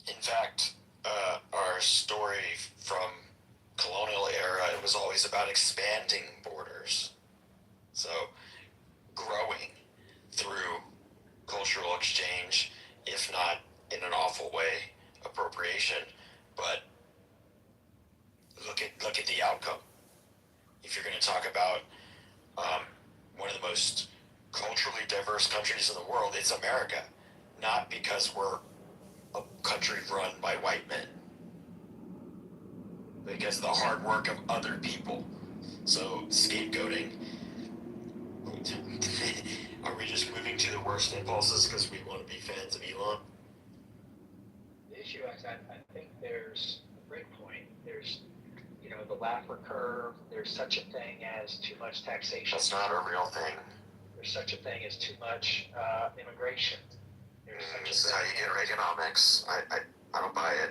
In fact, our story from colonial era, it was always about expanding borders. So, growing through cultural exchange, if not in an awful way, appropriation. But look at the outcome. If you're going to talk about one of the most culturally diverse countries in the world, it's America. Not because we're a country run by white men, because of the hard work of other people. So scapegoating. Are we just moving to the worst impulses because we want to be fans of Elon? The issue is, I think there's a break point. There's, the Laffer curve. There's such a thing as too much taxation. That's not a real thing. There's such a thing as too much immigration. This is how you get Reaganomics. I don't buy it.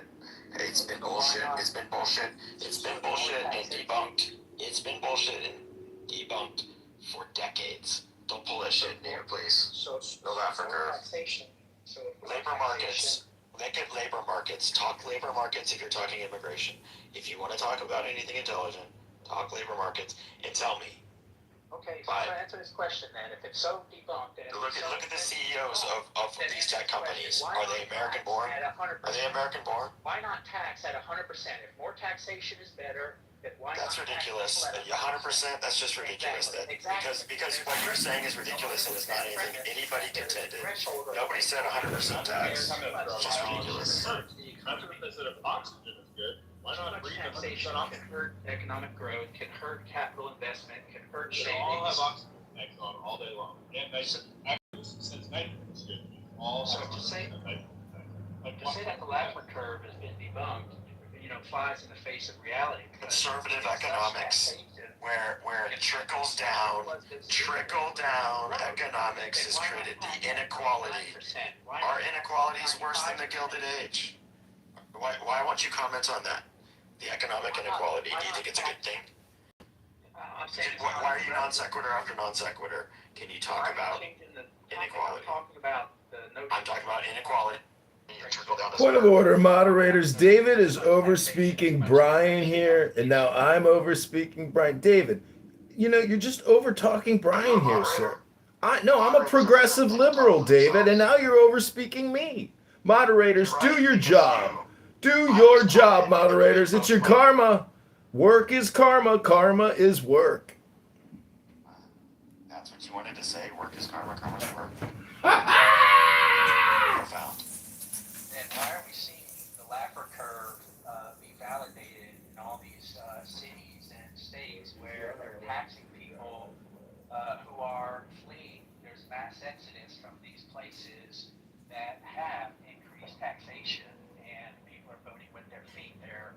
Hey, it's been bullshit. It's been bullshit. It's been bullshit and debunked. It's been bullshit and debunked for decades. Don't pull that shit in here, please. So No Laffer curve. taxation. So Labor markets. Look at labor markets. Talk labor markets if you're talking immigration. If you want to talk about anything intelligent, talk labor markets and tell me. Okay, so to answer this question then, if it's so debunked, and Look at the CEOs of these tech companies. Are they American born? Are they American born? Why not tax at 100%? If more taxation is better, then why not? That's ridiculous. 100%. That's just ridiculous. Because what you're saying is ridiculous and it's not anything anybody contended. Nobody said 100% tax. It's just ridiculous. That's what they said if oxygen is good. Why not breathe taxation can hurt economic growth, can hurt capital investment, can hurt They savings. all have oxygen tanks on all day long. And actually, since nitrogen is good, all So have to say- nitrogen tanks. To say that the Laffer curve has been debunked, flies in the face of reality. Conservative economics, where it trickles down economics has created the inequality. Our inequality is worse than the Gilded Age. Why won't you comment on that? The economic inequality. Do you think it's a good thing? I'm saying Why are you non sequitur after non sequitur? Can you talk about inequality? I'm talking about inequality. Trickle down Point of order, moderators. David is overspeaking Brian here, and now I'm overspeaking Brian. David, you're just over talking Brian here, sir. I'm a progressive liberal, David, and now you're overspeaking me. Moderators, do your job. Do your job, moderators. It's your karma. Work is karma. Karma is work. That's what you wanted to say. Work is karma. Karma's work. Profound. And why are we seeing the Laffer curve be validated in all these cities and states where they're taxing people who are fleeing? There's mass exodus from these places that have increased taxation, and people are voting with their feet. Their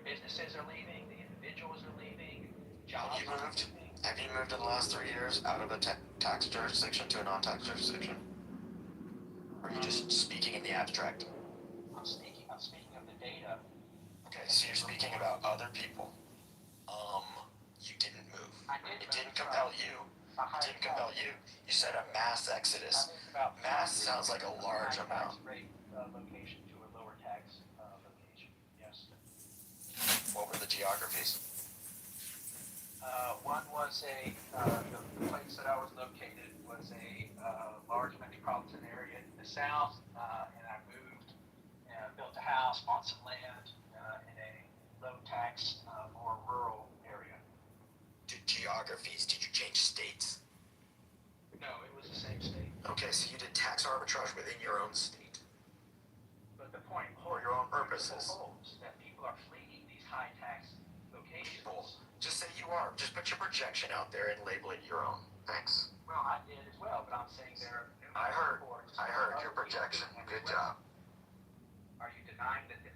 businesses are leaving, the individuals are leaving, jobs are leaving. Have you moved in the last 3 years out of a tax jurisdiction to a non-tax jurisdiction? Or are you just speaking in the abstract? I'm speaking of the data. Okay, so you're speaking about other people. You didn't move. It didn't compel you. It didn't compel you. You said a mass exodus. Mass sounds like a large amount. Location to a lower tax location. Yes. What were the geographies? One was the place that I was located was a large metropolitan area in the south, and I moved, built a house, bought some land in a low tax, more rural area. Geographies? Did you change states? No, it was the same state. Okay, so you did tax arbitrage within your own state. But the point For your own purposes. holds that people are fleeing these high tax locations. People. Just say you are. Just put your projection out there and label it your own. Thanks. Well, I did as well, but I'm saying there are I numerous heard. reports. I heard of your other projection. people Good as well. job. Are you denying that it's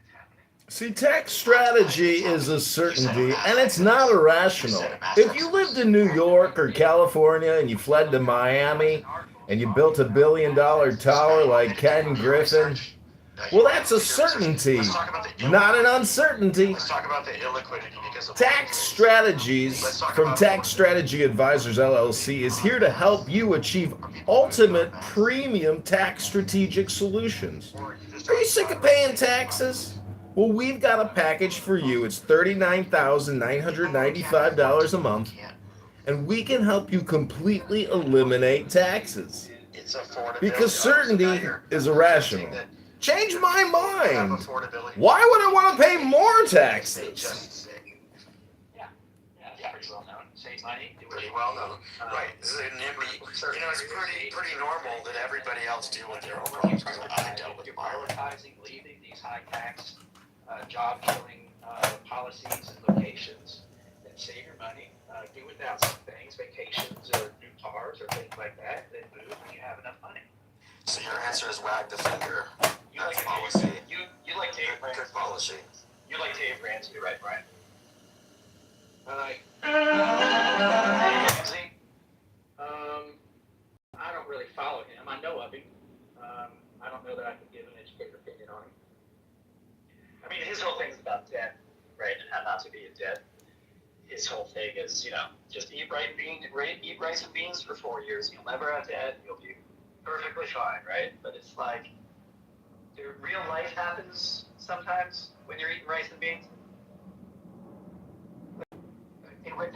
happening? See, tax strategy is a certainty, and it's not irrational. If you lived in New York or California and you fled to Miami and you built $1 billion tower like Ken Griffin, well, that's a certainty, not an uncertainty. Let's talk about the illiquidity because of Tax Strategies from Tax Strategy Advisors LLC is here to help you achieve ultimate premium tax strategic solutions. Are you sick of paying taxes? Well, we've got a package for you. It's $39,995 a month, and we can help you completely eliminate taxes. It's affordability. Because certainty is irrational. Change my mind. Why would I want to pay more taxes? Yeah, pretty well known. Save money, do Pretty well known. Right. This is a NIMBY. You know, it's pretty normal that everybody else deal with their own problems because I dealt with You're mine. prioritizing leaving these high tax, job killing policies and locations, then save your money, do without some things, vacations or new cars or things like that, then move when you have enough money. So your answer is wag the finger. You That's like policy. You like Dave Ramsey. Good policy. You like Dave Ramsey, right, Brian? Ramsey. I don't really follow him. I know of him. I don't know that I can give an educated opinion on him. I mean, his whole thing's about debt, right? And how not to be in debt. His whole thing is, just eat rice and beans for 4 years. You'll never have debt. You'll be perfectly fine, right? But it's like, real life happens sometimes when you're eating rice and beans. In real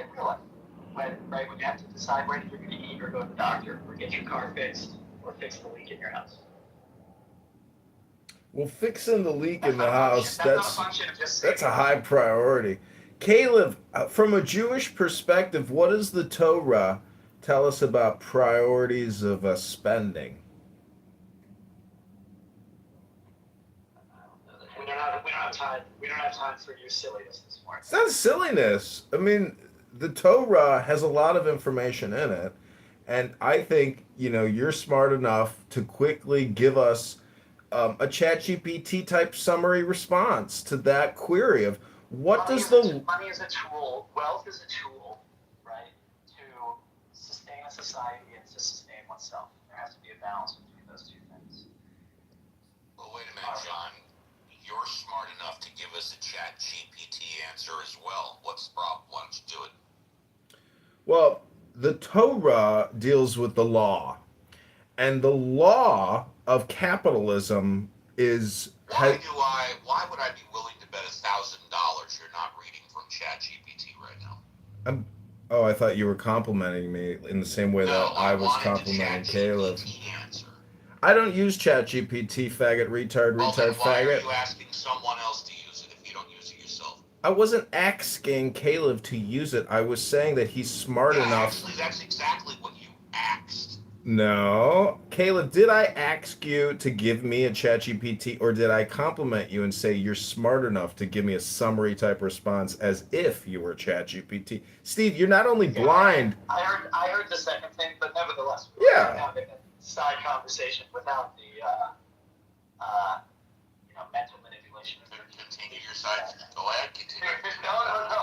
life, when you have to decide whether you're going to eat or go to the doctor or get your car fixed or fix the leak in your house. Well, fixing the leak in the house, That's not a function of just that's a high priority. Caleb, from a Jewish perspective, what does the Torah tell us about priorities of spending? We don't have time for your silliness this morning. It's not silliness. I mean, the Torah has a lot of information in it, and I think you're smart enough to quickly give us a ChatGPT type summary response to that query of what does the money is a tool, wealth is a tool, right, to sustain a society and to sustain oneself. There has to be a balance between those two things. Well, wait a minute, John. You're smart enough to give us a Chat GPT answer as well. What's the problem? Why don't you do it? Well, the Torah deals with the law, and the law of capitalism is. Why would I be willing to bet $1,000 you're not reading from Chat GPT right now? Oh, I thought you were complimenting me in the same way that I was complimenting Caleb. Answer. I don't use ChatGPT, faggot, retard, Well, then why faggot. are you asking someone else to use it if you don't use it yourself? I wasn't asking Caleb to use it. I was saying that he's smart enough. Actually, that's exactly what you asked. No. Caleb, did I ask you to give me a ChatGPT, or did I compliment you and say you're smart enough to give me a summary type response as if you were ChatGPT? Steve, you're not only blind. I heard the second thing, but nevertheless, Yeah. having a side conversation without the mental manipulation. Continue your side. Go ahead. Continue. No.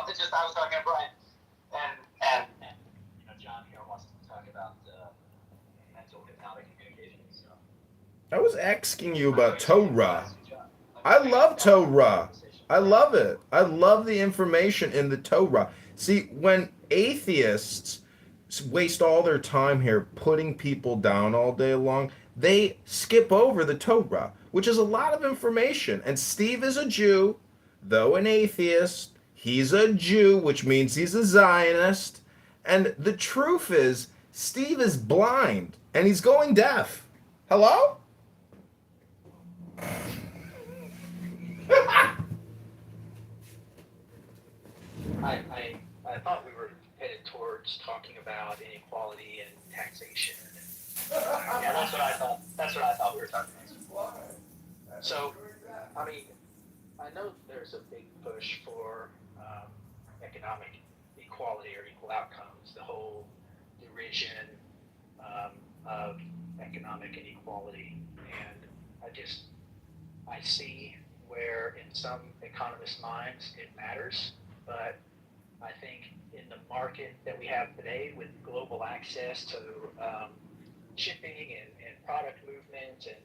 It's just I was talking to Brian, and John here wants to talk about mental hypnotic communication. So I was asking you about Torah. I love Torah. I love it. I love the information in the Torah. See, when atheists waste all their time here putting people down all day long, they skip over the Torah, which is a lot of information. And Steve is a Jew, though an atheist. He's a Jew, which means he's a Zionist. And the truth is, Steve is blind and he's going deaf. Hello? I thought we were headed towards talking about inequality and taxation. Yeah, that's what I thought. That's what I thought we were talking about. So, I mean, I know there's a big push for economic equality or equal outcomes. The whole derision of economic inequality, and I see where in some economists' minds it matters, but I think in the market that we have today with global access to shipping and product movement and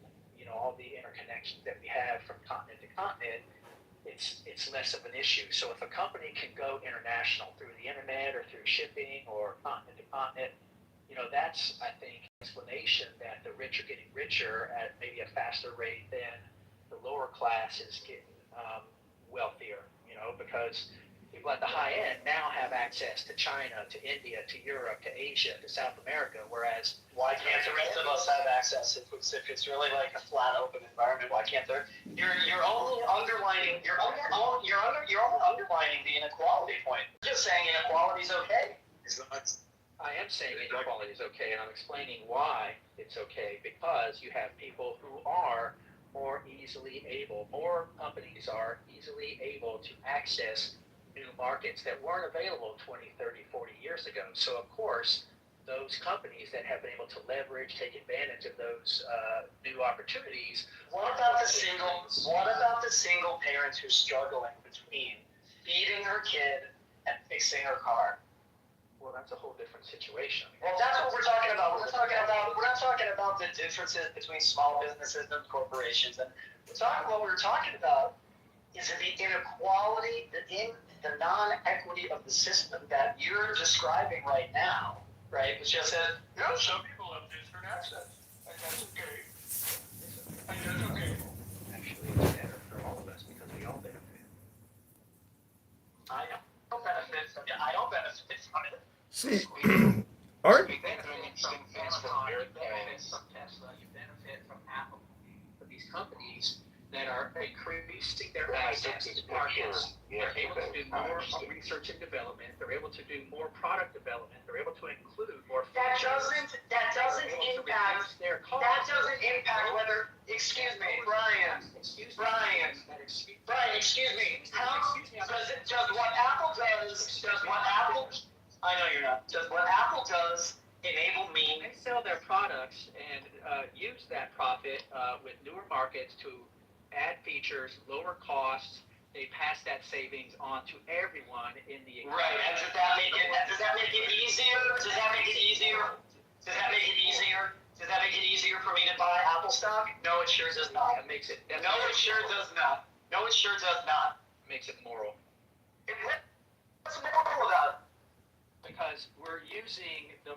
all the interconnections that we have from continent to continent, it's less of an issue. So if a company can go international through the internet or through shipping or continent to continent, that's, I think, an explanation that the rich are getting richer at maybe a faster rate than the lower class is getting wealthier, because people at the high end now have access to China, to India, to Europe, to Asia, to South America, whereas why can't the rest of us have access if it's really like a flat open environment? Why can't there? You're only underlining you're only underlining the inequality point. You're just saying inequality is okay. I am saying inequality is okay, and I'm explaining why it's okay, because you have people who are more companies are easily able to access new markets that weren't available 20, 30, 40 years ago. So, of course, those companies that have been able to take advantage of those new opportunities. What about the single parent who's struggling between feeding her kid and fixing her car? Well, that's a whole different situation. Well, that's what we're talking about. We're not talking about the differences between small businesses and corporations. And what we're talking about is the inequality, the non-equity of the system that you're describing right now, right? Which just says, some people have different access, and that's okay. Actually, it's better for all of us because we all benefit. I don't benefit from it. See, aren't You benefit from Amazon, you benefit from Tesla, you benefit from Apple. But these companies that are increasing their access to markets, they're able to do more research and development, they're able to do more product development, they're able to include more features. That doesn't impact whether, excuse me, Brian, excuse me. I know you're not. Does what Apple does enable me? They sell their products and use that profit with newer markets to add features, lower costs. They pass that savings on to everyone in the economy. Right. And does that make it easier? Does that make it easier for me to buy Apple stock? No, it sure does not. It makes it. No, it sure does not. Makes it moral. What's moral about it? Because we're using the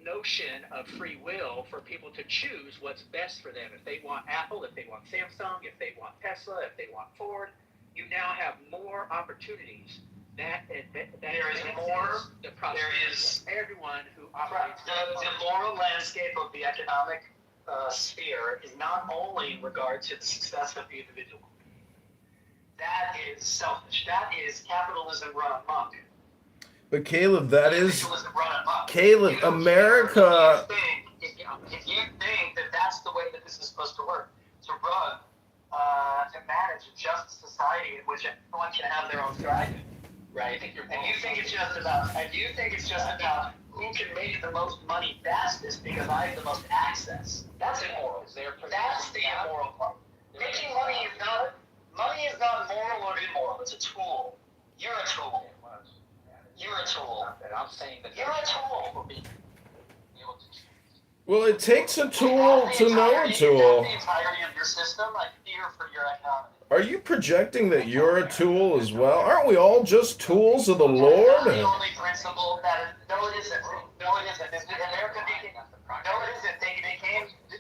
notion of free will for people to choose what's best for them. If they want Apple, if they want Samsung, if they want Tesla, if they want Ford, you now have more opportunities. There is everyone who operates. The moral landscape of the economic sphere is not only in regard to the success of the individual. That is selfish. That is capitalism run amok. But Caleb, that is Capitalism run amok. Caleb. You don't America. if you think that that's the way that this is supposed to work, to run, to manage a just society in which everyone can have their own dragon, right? And you think it's just about who can make the most money fastest because I have the most access. That's immoral. That's the immoral part. Making money is not moral or immoral. It's a tool. You're a tool. You're a tool. I'm saying that You're a tool. Well, it takes a tool to know a tool. The entirety of your system, I fear for your economy. Are you projecting that you're a tool as well? Aren't we all just tools of the Lord? That's the only principle that no, it isn't. No, it isn't.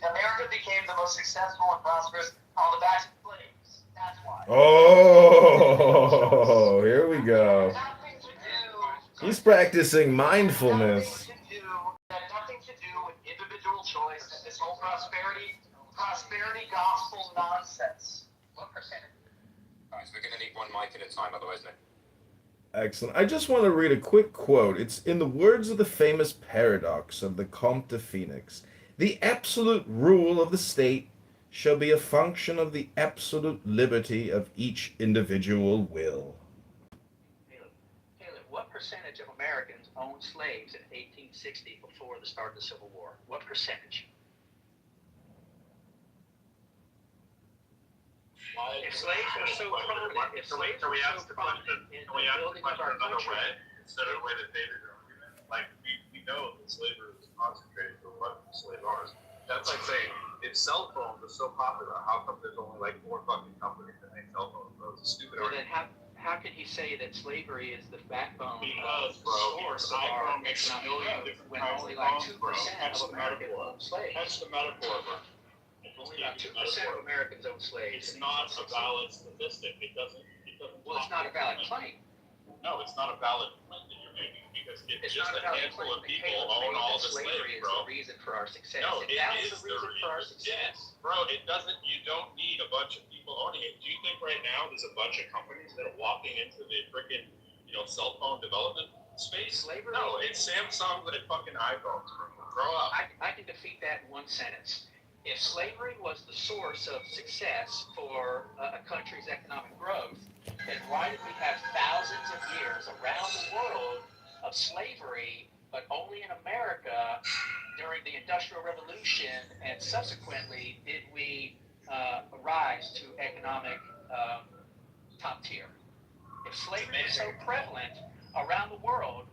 America became the most successful and prosperous on the backs of slaves. That's why. Oh, here we go. Nothing to do. He's practicing mindfulness. Nothing to do with individual choice and this whole prosperity gospel nonsense. What percentage? Guys, we're going to need one mic at a time, otherwise no. Excellent. I just want to read a quick quote. It's in the words of the famous paradox of the Comte de Phoenix. The absolute rule of the state shall be a function of the absolute liberty of each individual will. Caleb, what percentage of Americans owned slaves in 1860 before the start of the Civil War? What percentage? If slaves were so prominent, Can we ask the question another way, instead of the way that David argument? Like, we know that slavery was concentrated for what slave owners. That's like saying, if cell phones are so popular, how come there's only like 4 fucking companies that make cell phones? Bro, it's a stupid argument. Then how can he say that slavery is the backbone Because, bro, source of our iPhone makes a economic million growth different when kinds only of like phones, 2% bro. That's of the Americans metaphor. own slaves? That's the metaphor, bro. Only about 2% of Americans own slaves. It's not a valid statistic. It doesn't. Well, it's not a valid claim. No, it's not a valid point that you're making because It's just not a a valid handful claim. of people own all the slavery slaves, bro. is the reason for our success. No, If it that is was the the reason for our reason. success. Yes, bro. It doesn't. You don't need a bunch of people owning it. Do you think right now there's a bunch of companies that are walking into the freaking, cell phone development space? Slavery? No, it's Samsung and fucking iPhones. Grow up. I can defeat that in one sentence. If slavery was the source of success for a country's economic growth, then why did we have thousands of years around the world of slavery, but only in America during the Industrial Revolution, and subsequently did we rise to economic top tier? If slavery is so prevalent around the world,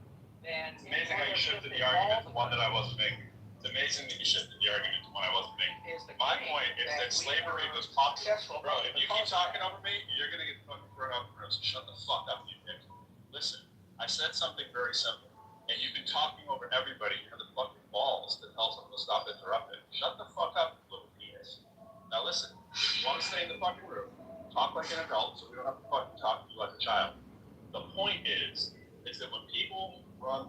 then It's amazing how you shifted the argument to one that I wasn't making. It's amazing that you shifted the argument to one I wasn't making. My point is that slavery was popular. Bro, if you keep talking over me, you're going to get fucking thrown out the room. So shut the fuck up, you bitch. Listen, I said something very simple. And you've been talking over everybody. You have the fucking balls to tell someone to stop interrupting. Shut the fuck up, little penis. Now listen, if you want to stay in the fucking room, talk like an adult so we don't have to fucking talk to you like a child. The point is that when people run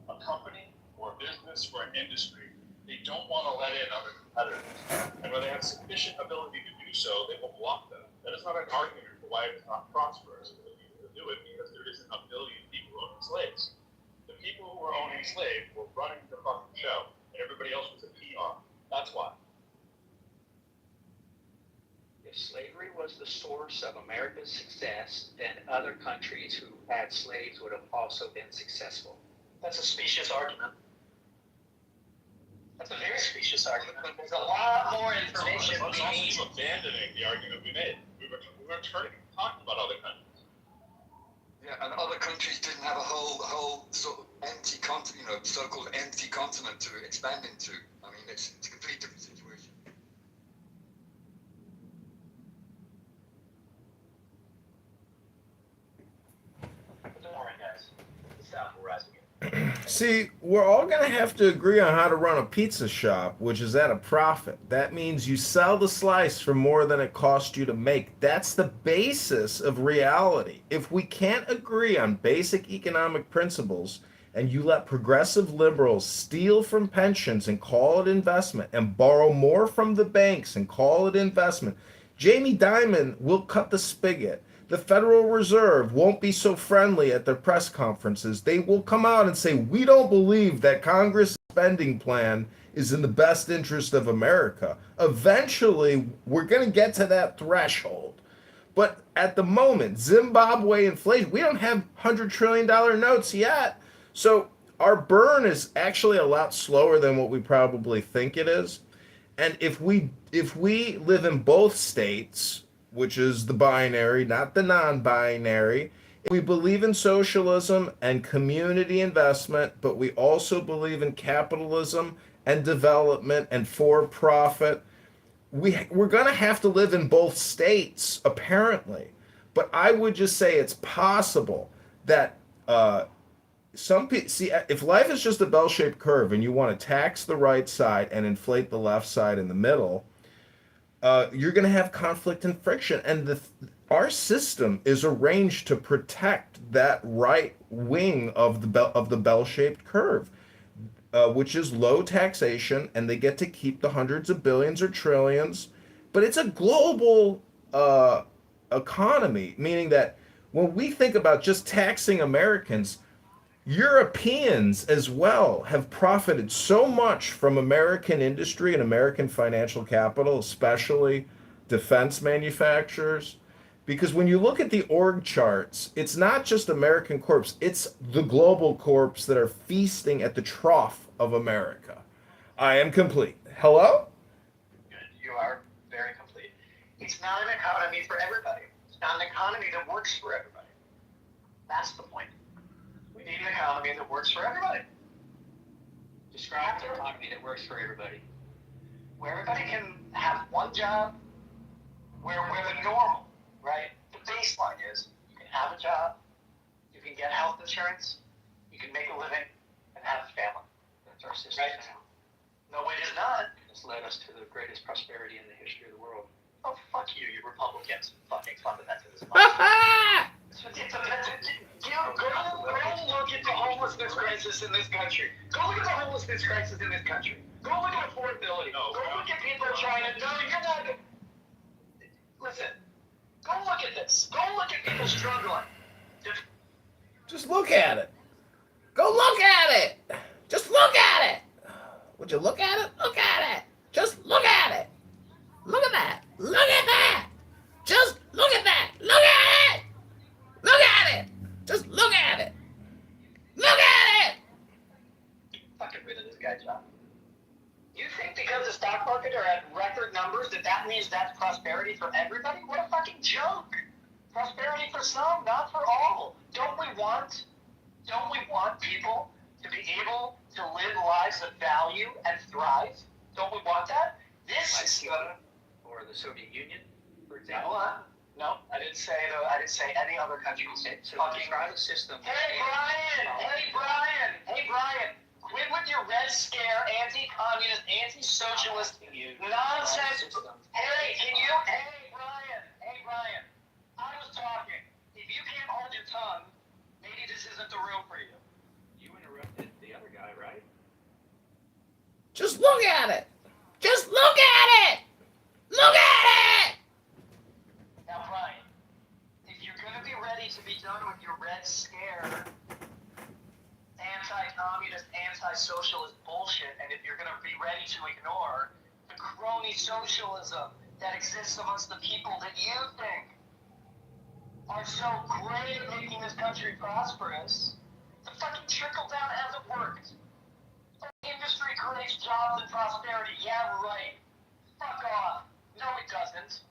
a company or a business or an industry, they don't want to let in other competitors. And when they have sufficient ability to do so, they will block them. That is not an argument for why it's not prosperous for the people to do it, because there isn't a billion people owning slaves. The people who were owning slaves were running the fucking show, and everybody else was a peon. That's why. If slavery was the source of America's success, then other countries who had slaves would have also been successful. That's a specious argument. That's a very specious argument. There's a lot more information we need. It's also abandoning the argument we made. We were talking about other countries. Yeah, and other countries didn't have a whole sort of empty continent, so-called empty continent to expand into. I mean, it's a completely different situation. Don't worry, guys. The South will rise again. See, we're all going to have to agree on how to run a pizza shop, which is at a profit. That means you sell the slice for more than it cost you to make. That's the basis of reality. If we can't agree on basic economic principles, and you let progressive liberals steal from pensions and call it investment, and borrow more from the banks and call it investment, Jamie Dimon will cut the spigot. The Federal Reserve won't be so friendly at their press conferences. They will come out and say, we don't believe that Congress' spending plan is in the best interest of America. Eventually, we're going to get to that threshold. But at the moment, Zimbabwe inflation, we don't have $100 trillion notes yet. So our burn is actually a lot slower than what we probably think it is. And if we live in both states, which is the binary, not the non-binary, we believe in socialism and community investment, but we also believe in capitalism and development and for-profit. We're going to have to live in both states, apparently. But I would just say it's possible that some people see, if life is just a bell-shaped curve and you want to tax the right side and inflate the left side in the middle, you're going to have conflict and friction. And our system is arranged to protect that right wing of the bell-shaped curve, which is low taxation, and they get to keep the hundreds of billions or trillions. But it's a global economy, meaning that when we think about just taxing Americans, Europeans as well have profited so much from American industry and American financial capital, especially defense manufacturers. Because when you look at the org charts, it's not just American corps, it's the global corps that are feasting at the trough of America. I am complete. Hello? You are very complete. It's not an economy for everybody. It's not an economy that works for everybody. That's the point. We need an economy that works for everybody. Describe an economy that works for everybody. Where everybody can have one job, where the normal, right? The baseline is you can have a job, you can get health insurance, you can make a living, and have a family. That's our system. Right? No, it is not. It's led us to the greatest prosperity in the history of the world. Oh, fuck you, you Republicans. Fucking fundamentalists. Go look at the homelessness crisis in this country. Go look at the homelessness crisis in this country. Go look at affordability. Go look at people trying to. No, you're not. Listen. Go look at this. Go look at people struggling. Just look at it. Go look at it. Just look at it. Would you look at it? Look at it. Just look at it. Look at that. Look at that. Just look at that. Look at it. Look at it. Just look at it. Look at it. Fucking rid of this guy, John. You think because the stock market are at record numbers that means that's prosperity for everybody? What a fucking joke. Prosperity for some, not for all. Don't we want people to be able to live lives of value and thrive? Don't we want that? This is Cuba or the Soviet Union, for example. No, I didn't say any other country. So describe a system. Hey Brian! Quit with your Red Scare, anti-communist, anti-socialist nonsense. Hey Brian! I was talking. If you can't hold your tongue, maybe this isn't the room for you. You interrupted the other guy, right? Just look at it. Just look at it. Look at it. Now, Brian, if you're going to be ready to be done with your Red Scare, anti-communist, anti-socialist bullshit, and if you're going to be ready to ignore the crony socialism that exists amongst the people that you think are so great at making this country prosperous, the fucking trickle-down hasn't worked. The industry creates jobs and prosperity. Yeah, right. Fuck off. No, it doesn't.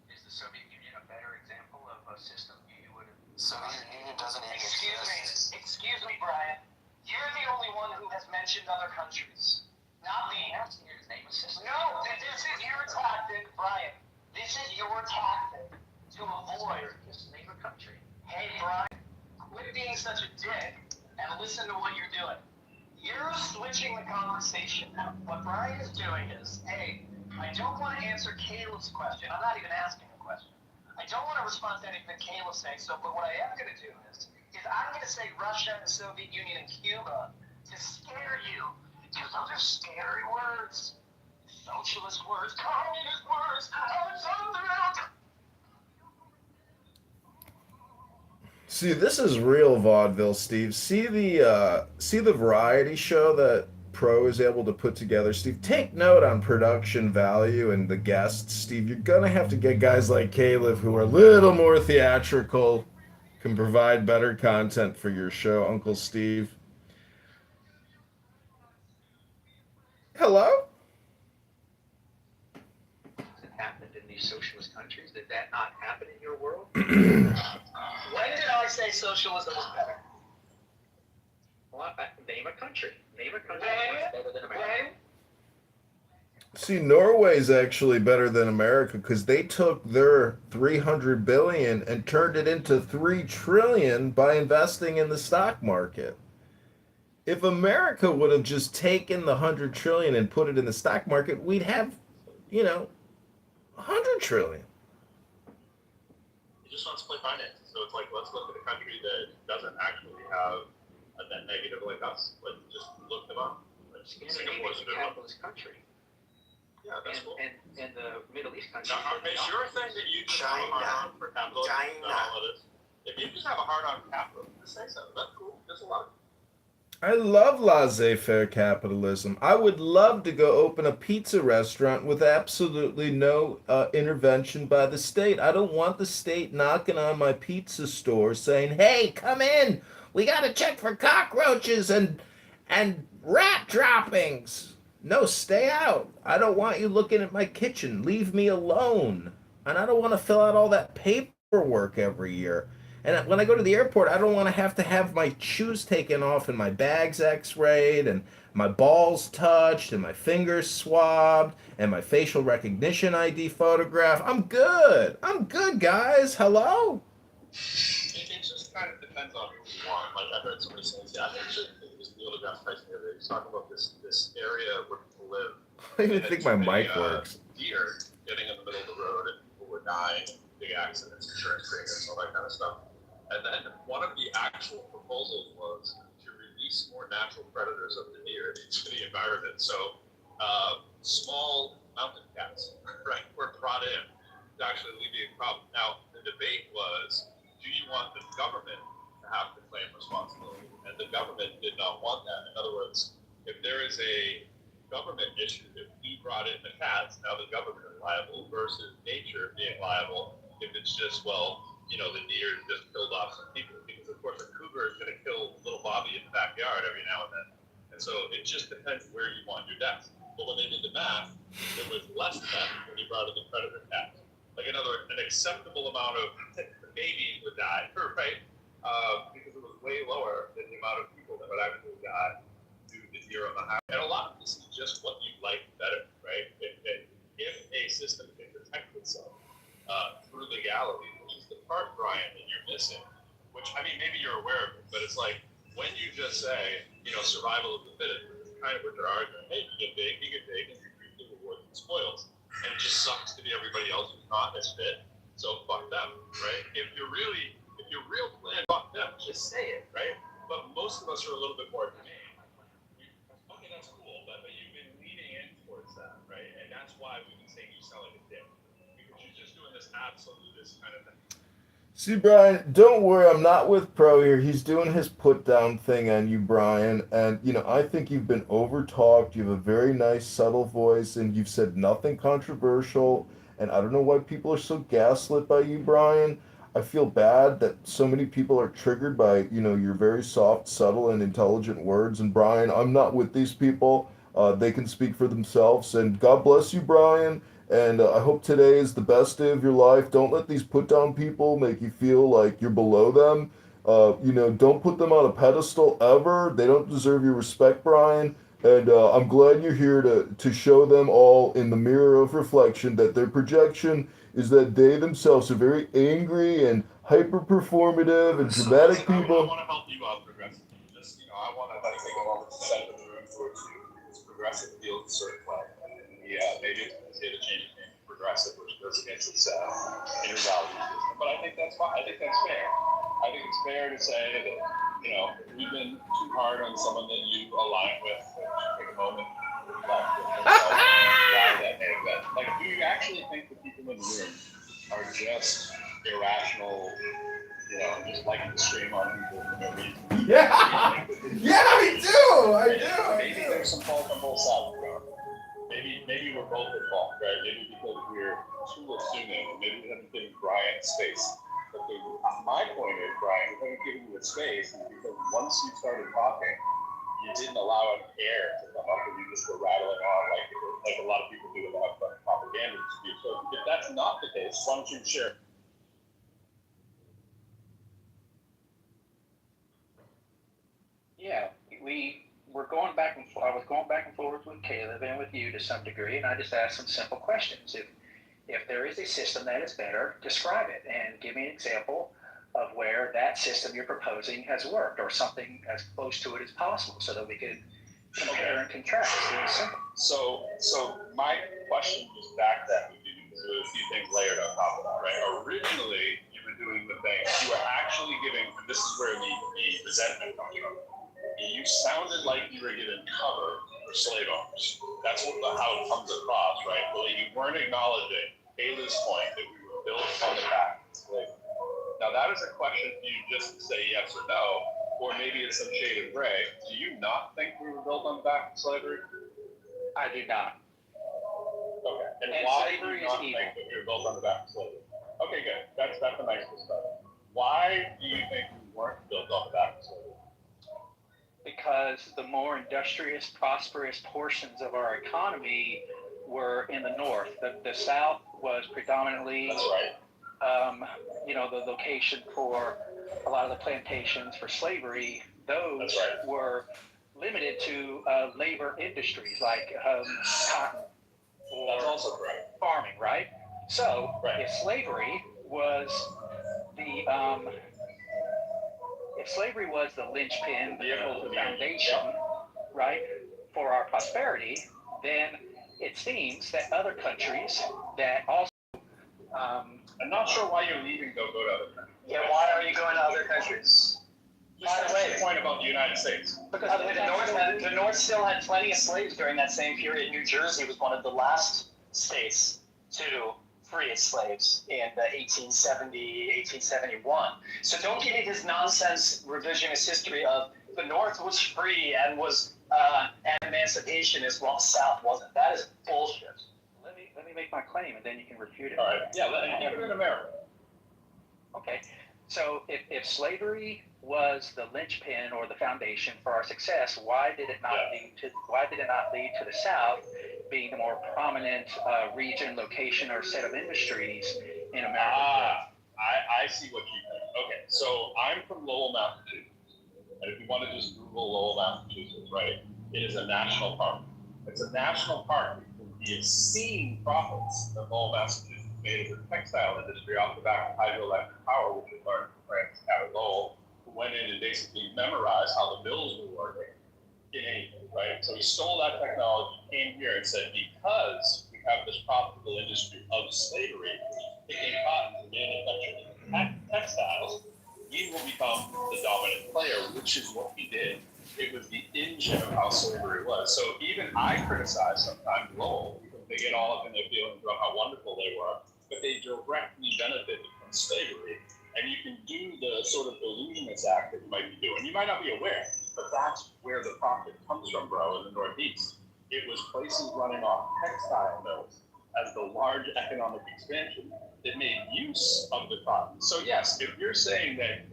Is the Soviet Union a better example of a system you would have... Soviet Union doesn't even exist. Excuse me, Brian. You're the only one who has mentioned other countries. Not me. His name was system. No, this is your tactic, Brian. This is your tactic to avoid... Just name a country. Hey, Brian, quit being such a dick and listen to what you're doing. You're switching the conversation. Now, what Brian is doing is, hey, I don't want to answer Caleb's question. I'm not even asking a question. I don't want to respond to anything Caleb's saying, but what I am going to do is I'm going to say Russia and the Soviet Union and Cuba to scare you. Because those are scary words. Socialist words, communist words, Alexander! See, this is real vaudeville, Steve. See the variety show that Pro is able to put together, Steve. Take note on production value and the guests, Steve. You're gonna have to get guys like Caleb who are a little more theatrical, can provide better content for your show, Uncle Steve. Hello? It happened in these socialist countries. Did that not happen in your world? When did I say socialism was better? Well, name a country. Name a country that's better than America. See, Norway's actually better than America because they took their 300 billion and turned it into 3 trillion by investing in the stock market. If America would have just taken the 100 trillion and put it in the stock market, we'd have, you know, 100 trillion. He just wants to play finance. So it's like, let's look at a country that doesn't actually have a net negative like us. Like, just look them up. Like, Scandinavia is a capitalist country. Yeah, that's cool. And the Middle East countries. Now, are they sure saying that you just have a hard on for capitalism? All it is? If you just have a hard on capitalism, just say so. That's cool. There's a lot. I love laissez-faire capitalism. I would love to go open a pizza restaurant with absolutely no intervention by the state. I don't want the state knocking on my pizza store saying, "Hey, come in. We got to check for cockroaches and rat droppings." No, stay out. I don't want you looking at my kitchen. Leave me alone. And I don't want to fill out all that paperwork every year. And when I go to the airport, I don't want to have my shoes taken off and my bags x-rayed and my balls touched and my fingers swabbed and my facial recognition ID photograph. I'm good. I'm good, guys. Hello? It just kind of depends on who you want. Like, I heard somebody saying, yeah, I actually think it was Neil deGrasse Tyson the other day. He's talking about this area where people live. I don't even think my mic works. Deer getting in the middle of the road and people were dying, big accidents, insurance premiums, all that kind of stuff. And then one of the actual proposals was to release more natural predators of the deer into the environment. So small mountain cats, right, were brought in to actually alleviate the problem. Now, the debate was, do you want the government to have to claim responsibility? And the government did not want that. In other words, if there is a government issue, if we brought in the cats, now the government is liable versus nature being liable if it's just, well, you know, the deer just killed off some people, because of course a cougar is going to kill little Bobby in the backyard every now and then. And so it just depends where you want your death. But when they did the math, there was less death when you brought in the predator cat. Like, in other words, an acceptable amount of babies would die, right? Because it was way lower than the amount of people that would actually die due to the deer on the highway. And a lot of this is just what you like better, right? If a system can protect itself through legality, which is the part, Brian, that you're missing, which, I mean, maybe you're aware of it, but it's like, when you just say, you know, survival of the fittest, which is kind of what they're arguing, hey, you get big, and you reap the rewards and spoils, and it just sucks to be everybody else who's not as fit, so fuck them, right? If you're real plan, fuck them, just say it, right? But most of us are a little bit more humane. Okay, that's cool, but you've been leaning in towards that, right? And that's why we've been saying you sound like a dick. You're just doing this absolutist kind of thing. See, Brian, don't worry. I'm not with Pro here. He's doing his put down thing on you, Brian. And, you know, I think you've been over talked. You have a very nice, subtle voice, and you've said nothing controversial. And I don't know why people are so gaslit by you, Brian. I feel bad that so many people are triggered by, you know, your very soft, subtle, and intelligent words. And, Brian, I'm not with these people. They can speak for themselves. And God bless you, Brian. And I hope today is the best day of your life. Don't let these put down people make you feel like you're below them. You know, don't put them on a pedestal ever. They don't deserve your respect, Brian. And I'm glad you're here to show them all in the mirror of reflection that their projection is that they themselves are very angry and hyper performative and dramatic people. I want to help you out progressively. Just, you know, I want to take a moment to set the room towards you. It's progressive feels a certain way. Yeah, maybe it's going to say the change of name to progressive, which goes against its inner value system. But I think that's fine. I think that's fair. I think it's fair to say that, you know, if we've been too hard on someone that you align with, take a moment to reflect with yourself why that may have been. Like, do you actually think the people in the room are just irrational, you know, just like to stream on people for no reason. Yeah, yeah, I do. Maybe there's some fault on both sides, bro. Maybe we're both at fault, right? Maybe because we're too assuming. Maybe we haven't given Brian space. But my point is, Brian, we haven't given you a space because once you started talking, you didn't allow an air to come up and you just were rattling on like a lot of people do without propaganda to do. So if that's not the case, why don't you share? Yeah, we were going back and forth. I was going back and forth with Caleb and with you to some degree, and I just asked some simple questions. If there is a system that is better, describe it and give me an example of where that system you're proposing has worked, or something as close to it as possible, so that we could compare and contrast. It's simple. So my question just back that would be, because there were a few things layered on top of that, right? Originally, you were doing the thing. You were actually giving, and this is where the resentment comes from. You sounded like you were giving cover for slave owners. That's how it comes across, right? Well, you weren't acknowledging Kayla's point that we were built on the back of slavery. Now, that is a question for you just to say yes or no, or maybe it's some shade of gray. Do you not think we were built on the back of slavery? I do not. Okay. And why do you not think that we were built on the back of slavery? Okay, good. That's a nice discussion. Why do you think we weren't built on the back of slavery? Because the more industrious, prosperous portions of our economy were in the north. The south was predominantly, that's right. The location for a lot of the plantations for slavery. Those right. were limited to labor industries like cotton or that's also correct. Farming, right? So right. If slavery was the linchpin, the foundation, right, for our prosperity, then it seems that other countries that also I'm not sure why you're leaving go to other countries. Yeah, why are you going to other countries? By the way, the point about the United States. Because the North still had plenty of slaves during that same period. New Jersey was one of the last states to free its slaves in 1870, 1871. So don't give me this nonsense revisionist history of the North was free and was emancipationist while the South wasn't. That is bullshit. Let me make my claim, and then you can refute it. All right. Yeah, keep it in America. Okay. So if slavery was the linchpin or the foundation for our success, why did it not lead to the South being the more prominent region, location, or set of industries in America? I see what you think. Okay, so I'm from Lowell, Massachusetts, and if you want to just Google Lowell, Massachusetts, right, it is a national park. It's a national park because the obscene profits that Lowell, Massachusetts made of the textile industry off the back of hydroelectric power, which we learned from Francis Coward Lowell, who went in and basically memorized how the mills were working in anything, right? So he stole that technology, came here and said, because we have this profitable industry of slavery, picking cotton and manufacturing textiles, we will become the dominant player, which is what we did. It was the engine of how slavery was. So even I criticize sometimes Lowell because they get all up in their feelings about how wonderful they were, but they directly benefited from slavery. And you can do the sort of illusionist act that you might be doing. You might not be aware, but that's where the profit comes from, bro, in the Northeast. It was places running off textile mills as the large economic expansion that made use of the cotton. So yes, if you're saying that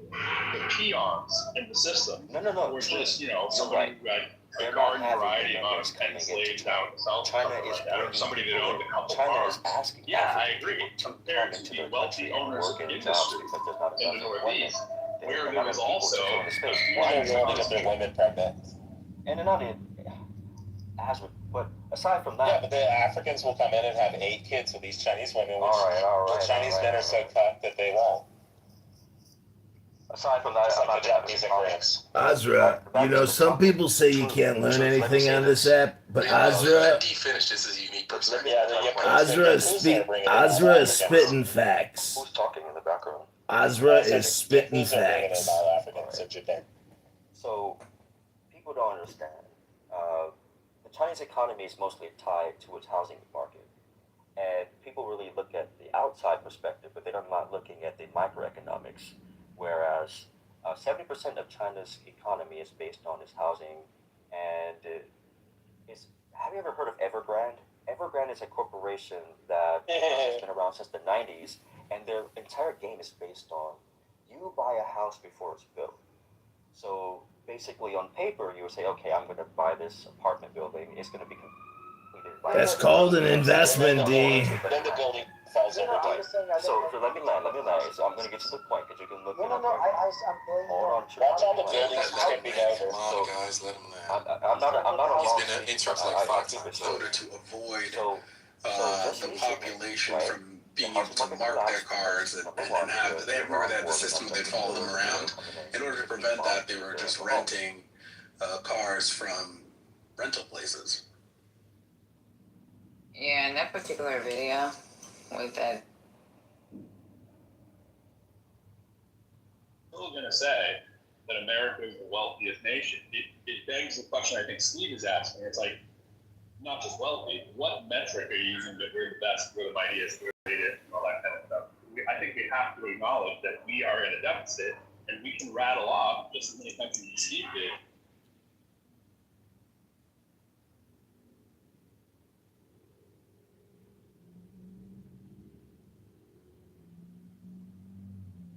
the peons in the system were just, somebody who had a garden variety amount of 10 slaves down south, or somebody that owned a couple farms. Yeah, I agree. Compared to the wealthy owners of industry in the Northeast, where there was also their women pregnant. And they're not as with, but aside from that, yeah, but the Africans will come in and have 8 kids with these Chinese women. Which all right. The Chinese men are so cut that they won't. Aside from that, it's like the Japanese and Koreans. Azra, some people say you can't learn anything on this app, but Azra, Definish this as a unique perspective. Azra is spitting facts. Who's talking in the background? Azra is spitting facts. So people don't understand. The Chinese economy is mostly tied to its housing market. And people really look at the outside perspective, but they're not looking at the microeconomics, whereas 70% of China's economy is based on its housing. And have you ever heard of Evergrande? Evergrande is a corporation that has been around since the 90s, and their entire game is based on you buy a house before it's built. So basically, on paper, you would say, okay, I'm going to buy this apartment building. It's going to be completed by. That's called an investment, D. Then the building falls over. Right. So let me land. So I'm going to get to the point because you can look it up. I'm going. Hold on. That's all the buildings tipping over. Come on, guys, let him land. I'm not a He's been interrupted like 5 times in order to avoid just the population right? from being able to mark their cars and have. They remember they had the system that they'd follow them around. In order to prevent that, they were just renting cars from rental places. Yeah, in that particular video with that. Still going to say that America is the wealthiest nation. It begs the question I think Steve is asking. It's like, not just wealthy, what metric are you using that we're the best, we're the mightiest, we're the greatest, and all that kind of stuff? I think we have to acknowledge that we are in a deficit, and we can rattle off just as many countries as Steve did.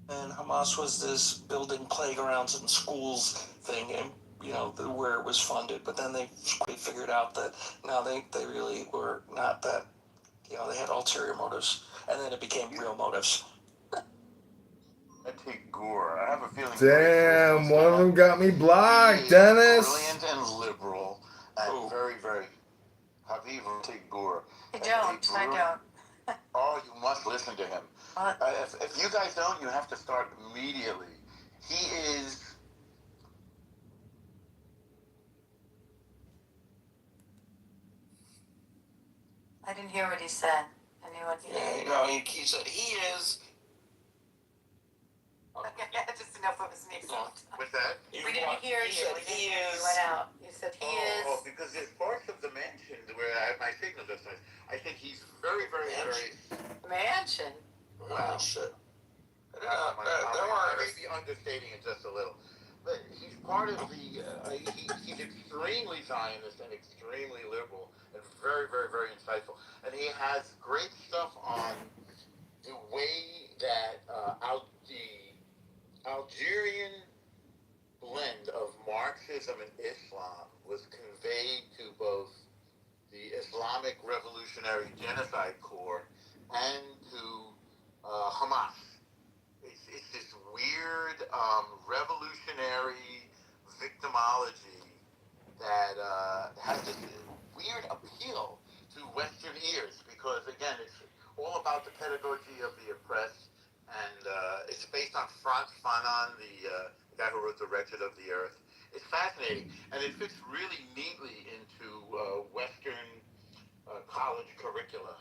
And Hamas was this building playgrounds and schools thing, and where it was funded. But then they figured out that no, they really were not that. They had ulterior motives, and then it became real motives. Gore. I have a feeling. Damn, one of them got me blocked, Dennis. Brilliant and liberal, and very, very. Haviv Gore. I don't. Oh, you must listen to him. If you guys don't, you have to start immediately. He is. I didn't hear what he said. Anyone? He said he is. Just enough of his mix. With that? We didn't hear you. He You is. went out. You said he is. Oh, because there's parts of the mansion where I have my signal just nice. I think he's very, very, very. Mansion. Wow. I may be understating it just a little. But he's part of the. He's extremely Zionist and extremely liberal and very, very, very insightful. And he has great stuff on the way that the Algerian blend of Marxism and Islam was conveyed to both the Islamic Revolutionary Genocide Corps and to Hamas. It's this weird revolutionary victimology that has this weird appeal to Western ears because, again, it's all about the pedagogy of the oppressed, and it's based on Frantz Fanon, the guy who wrote The Wretched of the Earth. It's fascinating, and it fits really neatly into Western college curricula.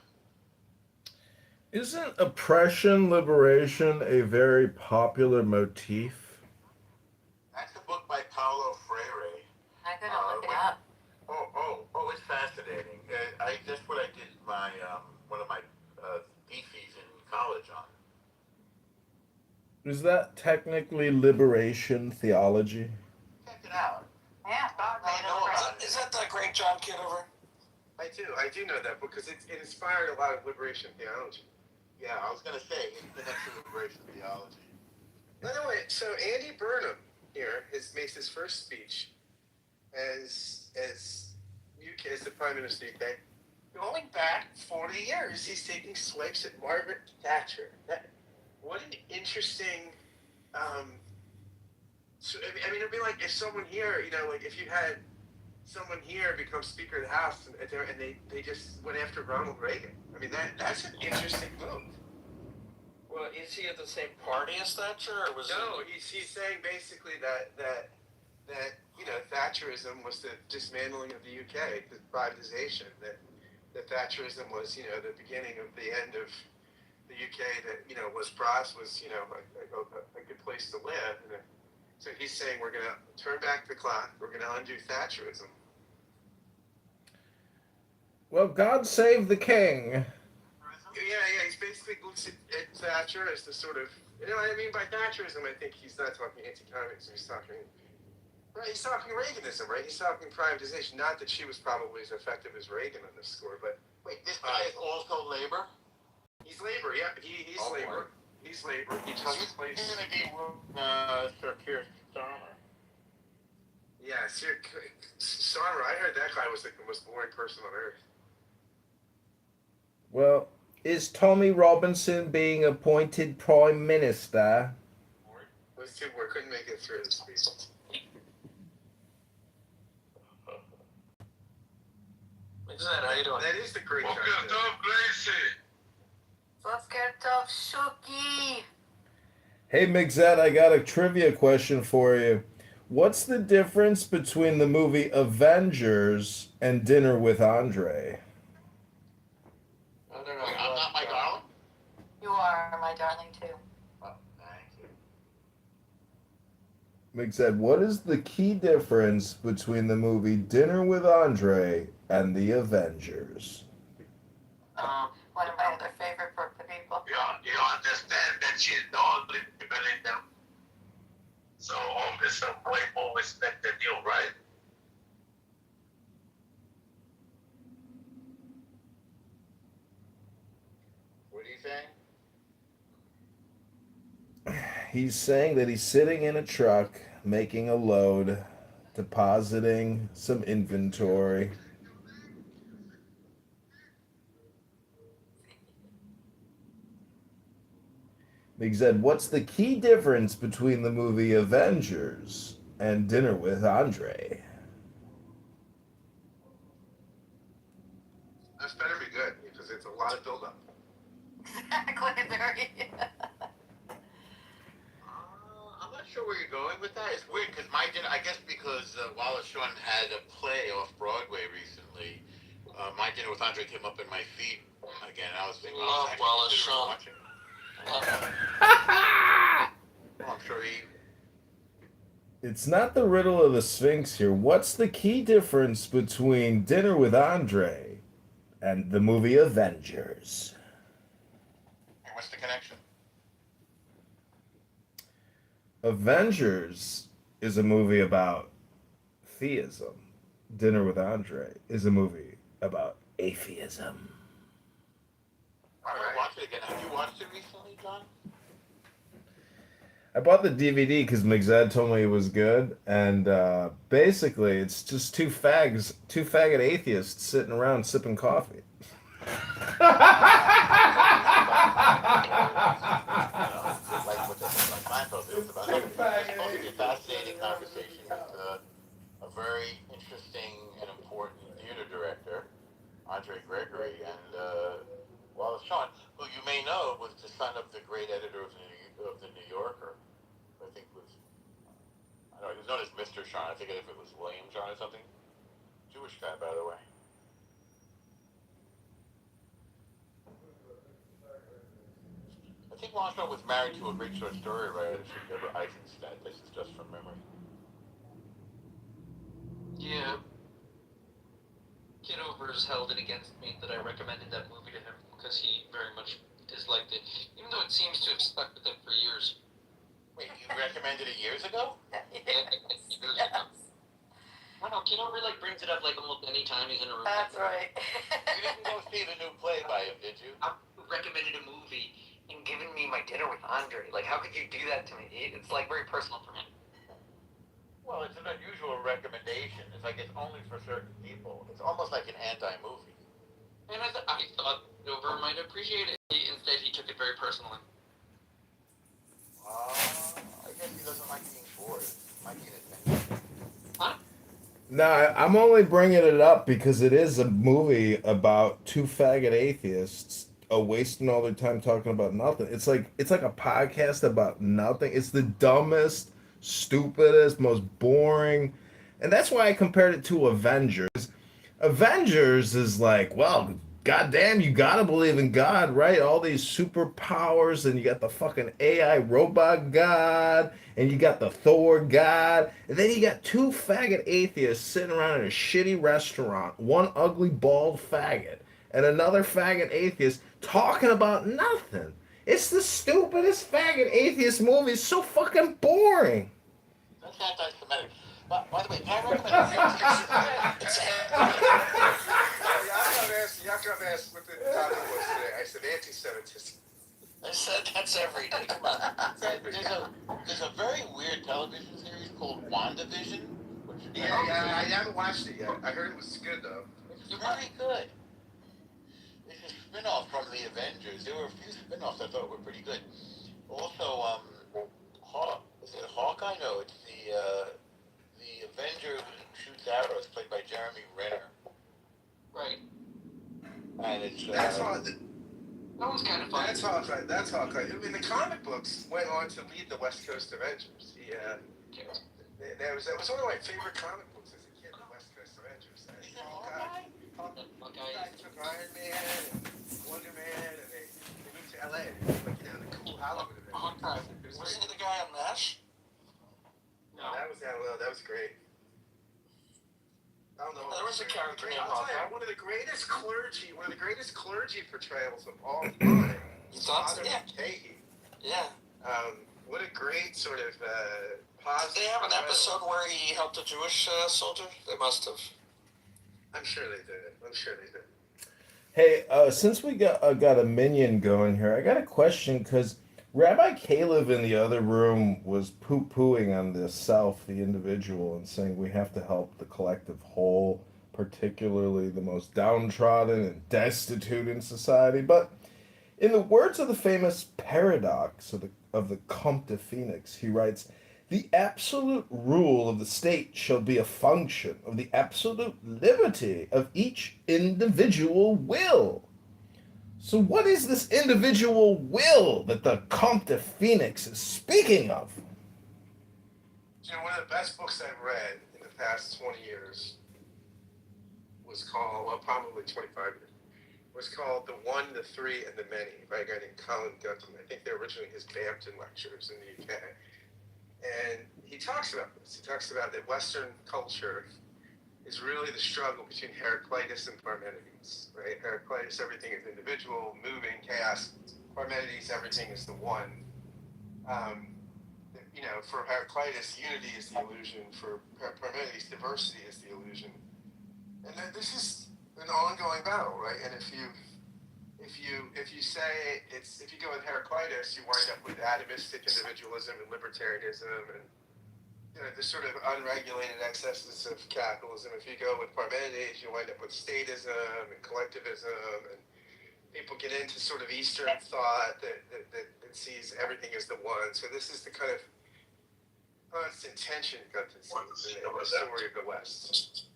Isn't oppression, liberation a very popular motif? That's a book by Paulo Freire. I'm gonna look it up. Oh, it's fascinating. That's what I did my one of my theses in college on. Is that technically liberation theology? Check it out. Yeah. Is that great John Kitover? I do know that because it inspired a lot of liberation theology. Yeah, I was going to say, it's the next liberation theology. By the way, so Andy Burnham here makes his first speech as the Prime Minister of the UK. Going back 40 years, he's taking swipes at Margaret Thatcher. What an interesting... it'd be like if someone here, like if you had someone here become Speaker of the House and they just went after Ronald Reagan. I mean, that's an interesting move. Well, is he of the same party as Thatcher, or was he's saying basically that Thatcherism was the dismantling of the UK, the privatization. That Thatcherism was the beginning of the end of the UK. That was a good place to live. So he's saying we're going to turn back the clock. We're going to undo Thatcherism. Well, God save the king. Yeah. He's basically looks at Thatcher as the sort of, you know what I mean by Thatcherism. I think he's not talking anti-communism. He's talking, right? He's talking Reaganism, right? He's talking privatization. Not that she was probably as effective as Reagan on this score, but Wait, this guy is also labor? he's labor. Yeah, he's Oh, labor. He's labor. He So just he's replaced. going to be Sir Keir Starmer. Yeah, Sir Starmer. I heard that guy was like the most boring person on earth. Well, is Tommy Robinson being appointed Prime Minister? Those two couldn't make it through the speech. How you doing? That is the great Boker question. Tov, Gracie. Boker Tov, Shuki. Hey, Mixette, I got a trivia question for you. What's the difference between the movie Avengers and Dinner with Andre? I don't know. Wait, I'm not my darling? You are my darling too. Oh, thank you. Mixette, what is the key difference between the movie Dinner with Andre and the Avengers? One of my other favorite people. You understand that she's the only people in them. So only some people respected you, right? What are you saying? He's saying that he's sitting in a truck, making a load, depositing some inventory. He said, what's the key difference between the movie Avengers and Dinner with Andre? That's better be good because it's a lot of buildup. Exactly, very. I'm not sure where you're going with that. It's weird because my dinner, I guess because Wallace Shawn had a play off Broadway recently, My Dinner with Andre came up in my feed again. I was thinking, Love Wallace Shawn. watching. Well, I'm sure he. It's not the riddle of the Sphinx here. What's the key difference between Dinner with Andre and the movie Avengers? What's the connection? Avengers is a movie about theism. Dinner with Andre is a movie about atheism. I'm gonna watch it again. Have you watched it recently, John? I bought the DVD because Mixed told me it was good, and basically it's just two faggot atheists sitting around sipping coffee. It was supposed to be a fascinating conversation with a very interesting and important theater director, Andre Gregory, and Wallace Shawn, who you may know was the son of the great editor of the New Yorker. I think was, I don't know, he was known as Mr. Shawn. I think if it was William Shawn or something. Jewish guy, by the way. I think Wallace Shawn was married to a great short story writer, Deborah Eisenstadt. This is just from memory. Yeah. Kitover's held it against me that I recommended that movie to him because he very much disliked it, even though it seems to have stuck with him for years. Wait, you recommended it years ago? Years ago. I don't know, Kitover brings it up almost any time he's in a room. That's right. You didn't go see the new play by him, did you? I recommended a movie and giving me My Dinner with Andre. How could you do that to me? It's very personal for him. Well, it's an unusual recommendation. It's only for certain people. It's almost like an anti-movie. And I thought Kitover might appreciate it. Instead, he took it very personally. I guess he doesn't like being bored. Might be an adventure. Huh? No, I'm only bringing it up because it is a movie about two faggot atheists wasting all their time talking about nothing. It's like a podcast about nothing. It's the dumbest, stupidest, most boring, and that's why I compared it to Avengers. Avengers is well, goddamn, you gotta believe in God, right? All these superpowers, and you got the fucking AI robot God, and you got the Thor God, and then you got two faggot atheists sitting around in a shitty restaurant, one ugly bald faggot, and another faggot atheist talking about nothing. It's the stupidest faggot atheist movie. It's so fucking boring. That's anti-Semitic. By the way, I recommend Yaakov asked what the topic was today. I said anti-Semitism. I said that's every day. Come on. There's a very weird television series called WandaVision. Yeah, I haven't watched it yet. I heard it was good though. It's very good. It's a spin-off from the Avengers. There were a few spin-offs I thought were pretty good. Also, is it Hawkeye? No, it's the Avenger who shoots arrows, played by Jeremy Renner. Right. And it's That's all. That one's kind of fun. That's Hawkeye. That's Hawkeye. I mean, the comic books went on to lead the West Coast Avengers. That was one of my favorite comic books as a kid. The West Coast Avengers. Hawkeye took Iron Man and Wonder Man, and they moved to LA. Like, you know, the cool Hollywood Avengers. Wasn't he the guy on MASH? No, that was great. I don't know. There was a character named I'll tell you, Hawkeye. one of the greatest clergy portrayals of all time. You thought so? Father Yeah. McCahey. Yeah. What a great sort of positive. Did they have an portrayal. episode where he helped a Jewish soldier? They must have. I'm sure they did. Hey, since we got a minion going here, I got a question because Rabbi Caleb in the other room was poo-pooing on the self, the individual, and saying we have to help the collective whole, particularly the most downtrodden and destitute in society. But in the words of the famous paradox of the Comte de Phoenix, he writes, "The absolute rule of the state shall be a function of the absolute liberty of each individual will." So what is this individual will that the Comte de Phoenix is speaking of? You know, one of the best books I've read in the past 20 years was called, well, probably 25 years, was called The One, the Three, and the Many by a guy named Colin Gutton. I think they're originally his Bampton lectures in the UK. And he talks about this. He talks about that Western culture is really the struggle between Heraclitus and Parmenides, right? Heraclitus, everything is individual, moving, chaos. Parmenides, everything is the one. You know, for Heraclitus, unity is the illusion. For Parmenides, diversity is the illusion. And then this is an ongoing battle, right? And if you say if you go with Heraclitus, you wind up with atomistic individualism and libertarianism and, you know, the sort of unregulated excesses of capitalism. If you go with Parmenides, you wind up with statism and collectivism, and people get into sort of Eastern thought that sees everything as the one. So this is the kind of constant tension you got to see in the story of the West.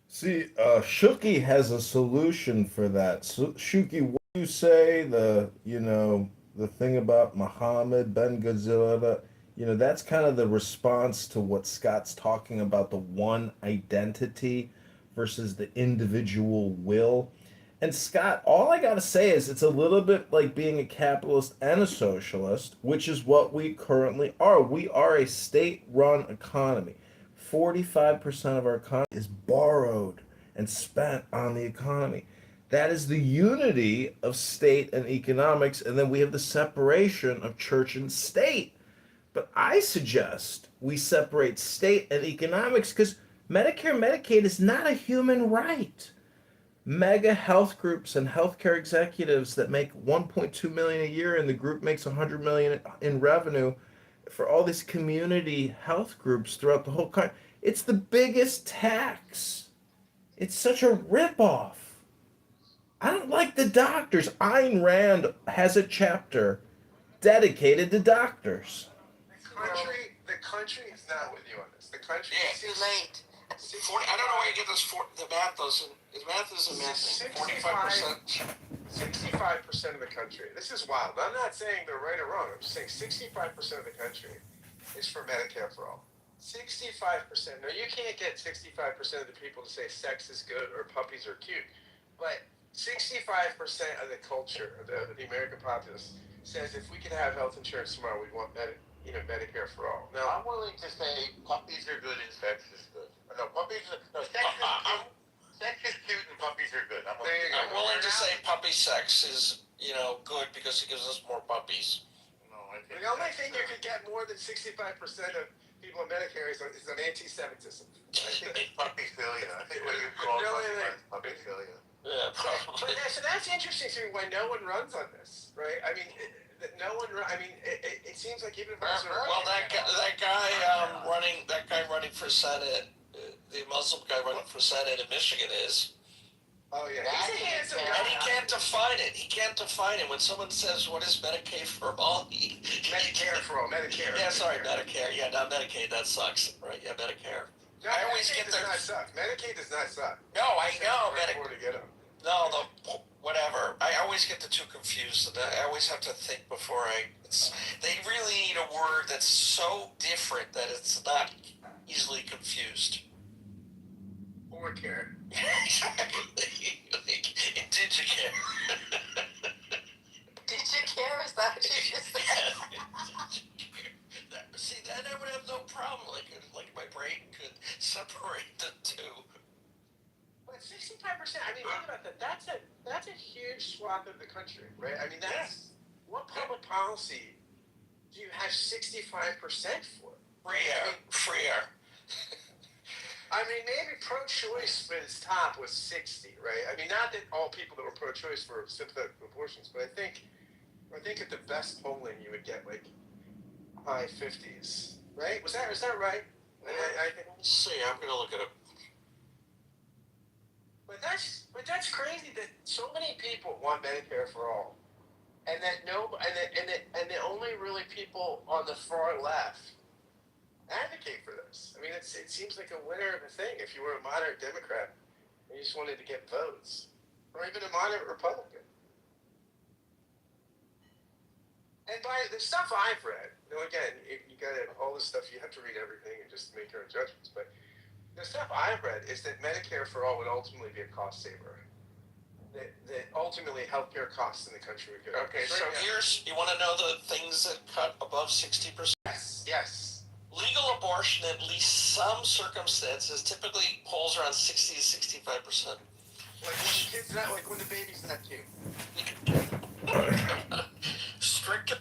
See, Shuki has a solution for that. So, Shuki, what do you say the thing about Muhammad Ben Godzilla? You know, that's kind of the response to what Scott's talking about, the one identity versus the individual will. And Scott, all I got to say is it's a little bit like being a capitalist and a socialist, which is what we currently are. We are a state-run economy. 45% of our economy is borrowed and spent on the economy. That is the unity of state and economics, and then we have the separation of church and state. But I suggest we separate state and economics because Medicare, Medicaid is not a human right. Mega health groups and healthcare executives that make 1.2 million a year and the group makes 100 million in revenue for all these community health groups throughout the whole country. It's the biggest tax. It's such a ripoff. I don't like the doctors. Ayn Rand has a chapter dedicated to doctors. The country is not with you on this. The country Yeah, too late. 40, I don't know where you get this. The math doesn't. His math isn't mathing. 45%. 65% of the country. This is wild. I'm not saying they're right or wrong. I'm just saying 65% of the country is for Medicare for all. 65%. Now, you can't get 65% of the people to say sex is good or puppies are cute, but 65% of the culture, of the American populace, says if we can have health insurance tomorrow, we want Medicare for all. Now, I'm willing to say puppies are good and sex is good. No, sex is cute and puppies puppies are good. I'm willing to say puppy sex is, good because it gives us more puppies. No, I think The only thing you could get more than 65% of people on Medicare is an anti-Semitism. I think it's puppyphilia. I think what you call puppyphilia. Yeah, probably. So that's interesting to me why no one runs on this, right? I mean, no one. It seems like even if Well, that guy running for Senate, the Muslim guy running for Senate in Michigan is. Oh yeah, he's a handsome guy. And he can't define it. He can't define it. When someone says, "What is Medicaid for all?" Medicare for all. Medicare. Yeah, sorry, Medicare. Yeah, not Medicaid. That sucks, right? Yeah, Medicare. No, I always Medicaid get does not suck. Medicaid does not suck. No, I know. To get them. No, whatever. I always get the two confused, and I always have to think before they really need a word that's so different that it's not easily confused. Or care. Exactly. Indigicare. Digicare, is that what you just said? See, then I would have no problem. Like my brain could separate the two. But 65%. I mean, think about that. That's a huge swath of the country, right? I mean, what public policy do you have 65% for? Free air. I mean, maybe pro-choice at its top was 60, right? I mean, not that all people that were pro-choice were sympathetic to abortions, but I think at the best polling you would get like high 50s, right? Is that right? Let's see. I'm gonna look it up. But that's crazy that so many people want Medicare for all, and that the only really people on the far left advocate for this. I mean, it seems like a winner of a thing if you were a moderate Democrat and you just wanted to get votes, or even a moderate Republican. And by the stuff I've read, again, you got all this stuff, you have to read everything and just make your own judgments, but the stuff I've read is that Medicare for all would ultimately be a cost saver. That ultimately healthcare costs in the country would go down. Okay, so you want to know the things that cut above 60%? Yes. Legal abortion, in at least some circumstances, typically polls around 60 to 65%. Like when the kid's not, like when the baby's not cute. Strict.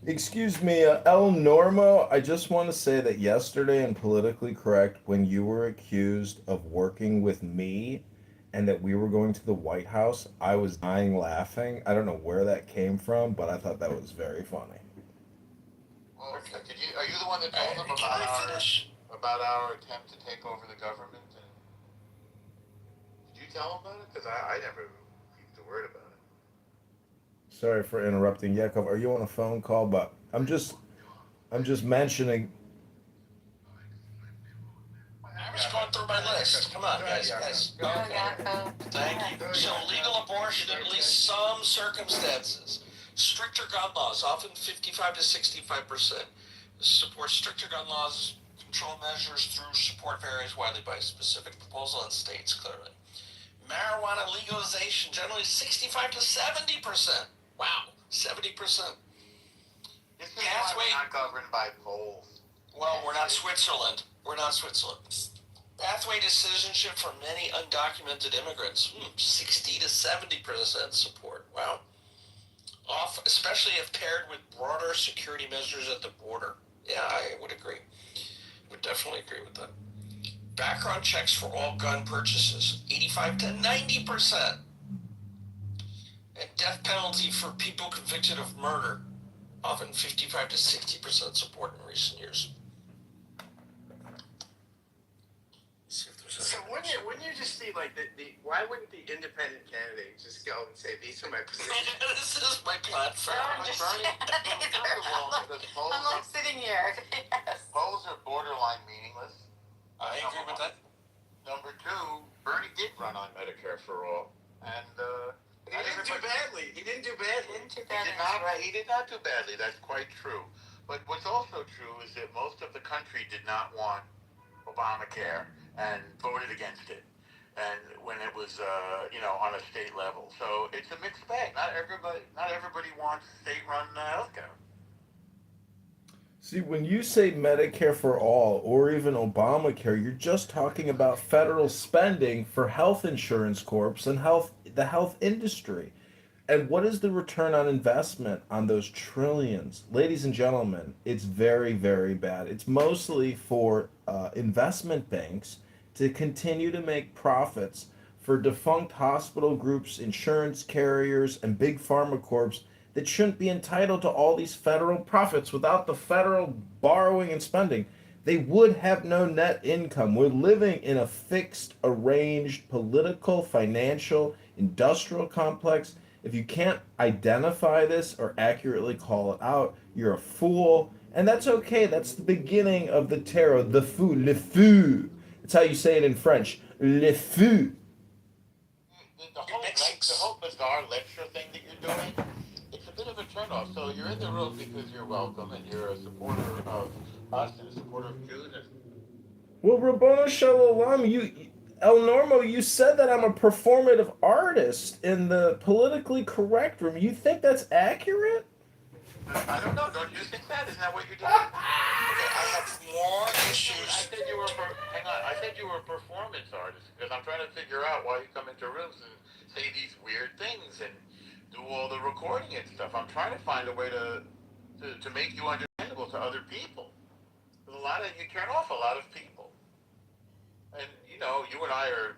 Excuse me, El Normo, I just want to say that yesterday in Politically Correct, when you were accused of working with me and that we were going to the White House, I was dying laughing. I don't know where that came from, but I thought that was very funny. Well, are you the one that told them about our attempt to take over the government? And did you tell them about it? Because I never used a word about it. Sorry for interrupting, Yakov. Are you on a phone call? But I'm just mentioning. I was going through my list. Come on, guys. Thank you. So legal abortion in at least some circumstances. Stricter gun laws, often 55 to 65%. Support stricter gun laws, control measures through support varies widely by specific proposal in states, clearly. Marijuana legalization, generally 65 to 70%. Wow, 70%. This is why we're not governed by polls. Well, we're not Switzerland. Pathway to citizenship for many undocumented immigrants, 60 to 70% support. Wow. Especially if paired with broader security measures at the border. Yeah, I would agree. Would definitely agree with that. Background checks for all gun purchases, 85 to 90%. And death penalty for people convicted of murder, often 55 to 60% support in recent years. So wouldn't you just be like why wouldn't the independent candidate just go and say these are my positions? This is my platform. I'm like sitting here. Yes. Polls are borderline meaningless. I agree with that. Number two, Bernie did run on Medicare for all, and he didn't do badly. He did not do badly. That's quite true. But what's also true is that most of the country did not want Obamacare and voted against it, and when it was on a state level. So it's a mixed bag. Not everybody wants state-run healthcare. See, when you say Medicare for all or even Obamacare, you're just talking about federal spending for health insurance corps and the health industry. And what is the return on investment on those trillions? Ladies and gentlemen, it's very, very bad. It's mostly for investment banks to continue to make profits for defunct hospital groups, insurance carriers, and big pharma corps that shouldn't be entitled to all these federal profits. Without the federal borrowing and spending, they would have no net income. We're living in a fixed, arranged political, financial, industrial complex. If you can't identify this or accurately call it out, you're a fool. And that's okay. That's the beginning of the tarot. The fou, le fou. That's how you say it in French. Le fou. The whole bizarre lecture thing that you're doing, it's a bit of a turnoff. So you're in the room because you're welcome and you're a supporter of us and a supporter of Judas. Well, Rabboni Shalom, El Normo, you said that I'm a performative artist in the politically correct room. You think that's accurate? I don't know. Don't you think that? Isn't that what you're doing? I have more issues. I said you were. Hang on. I said you were a performance artist because I'm trying to figure out why you come into rooms and say these weird things and do all the recording and stuff. I'm trying to find a way to make you understandable to other people. There's a lot of you turn off a lot of people, and you know you and I are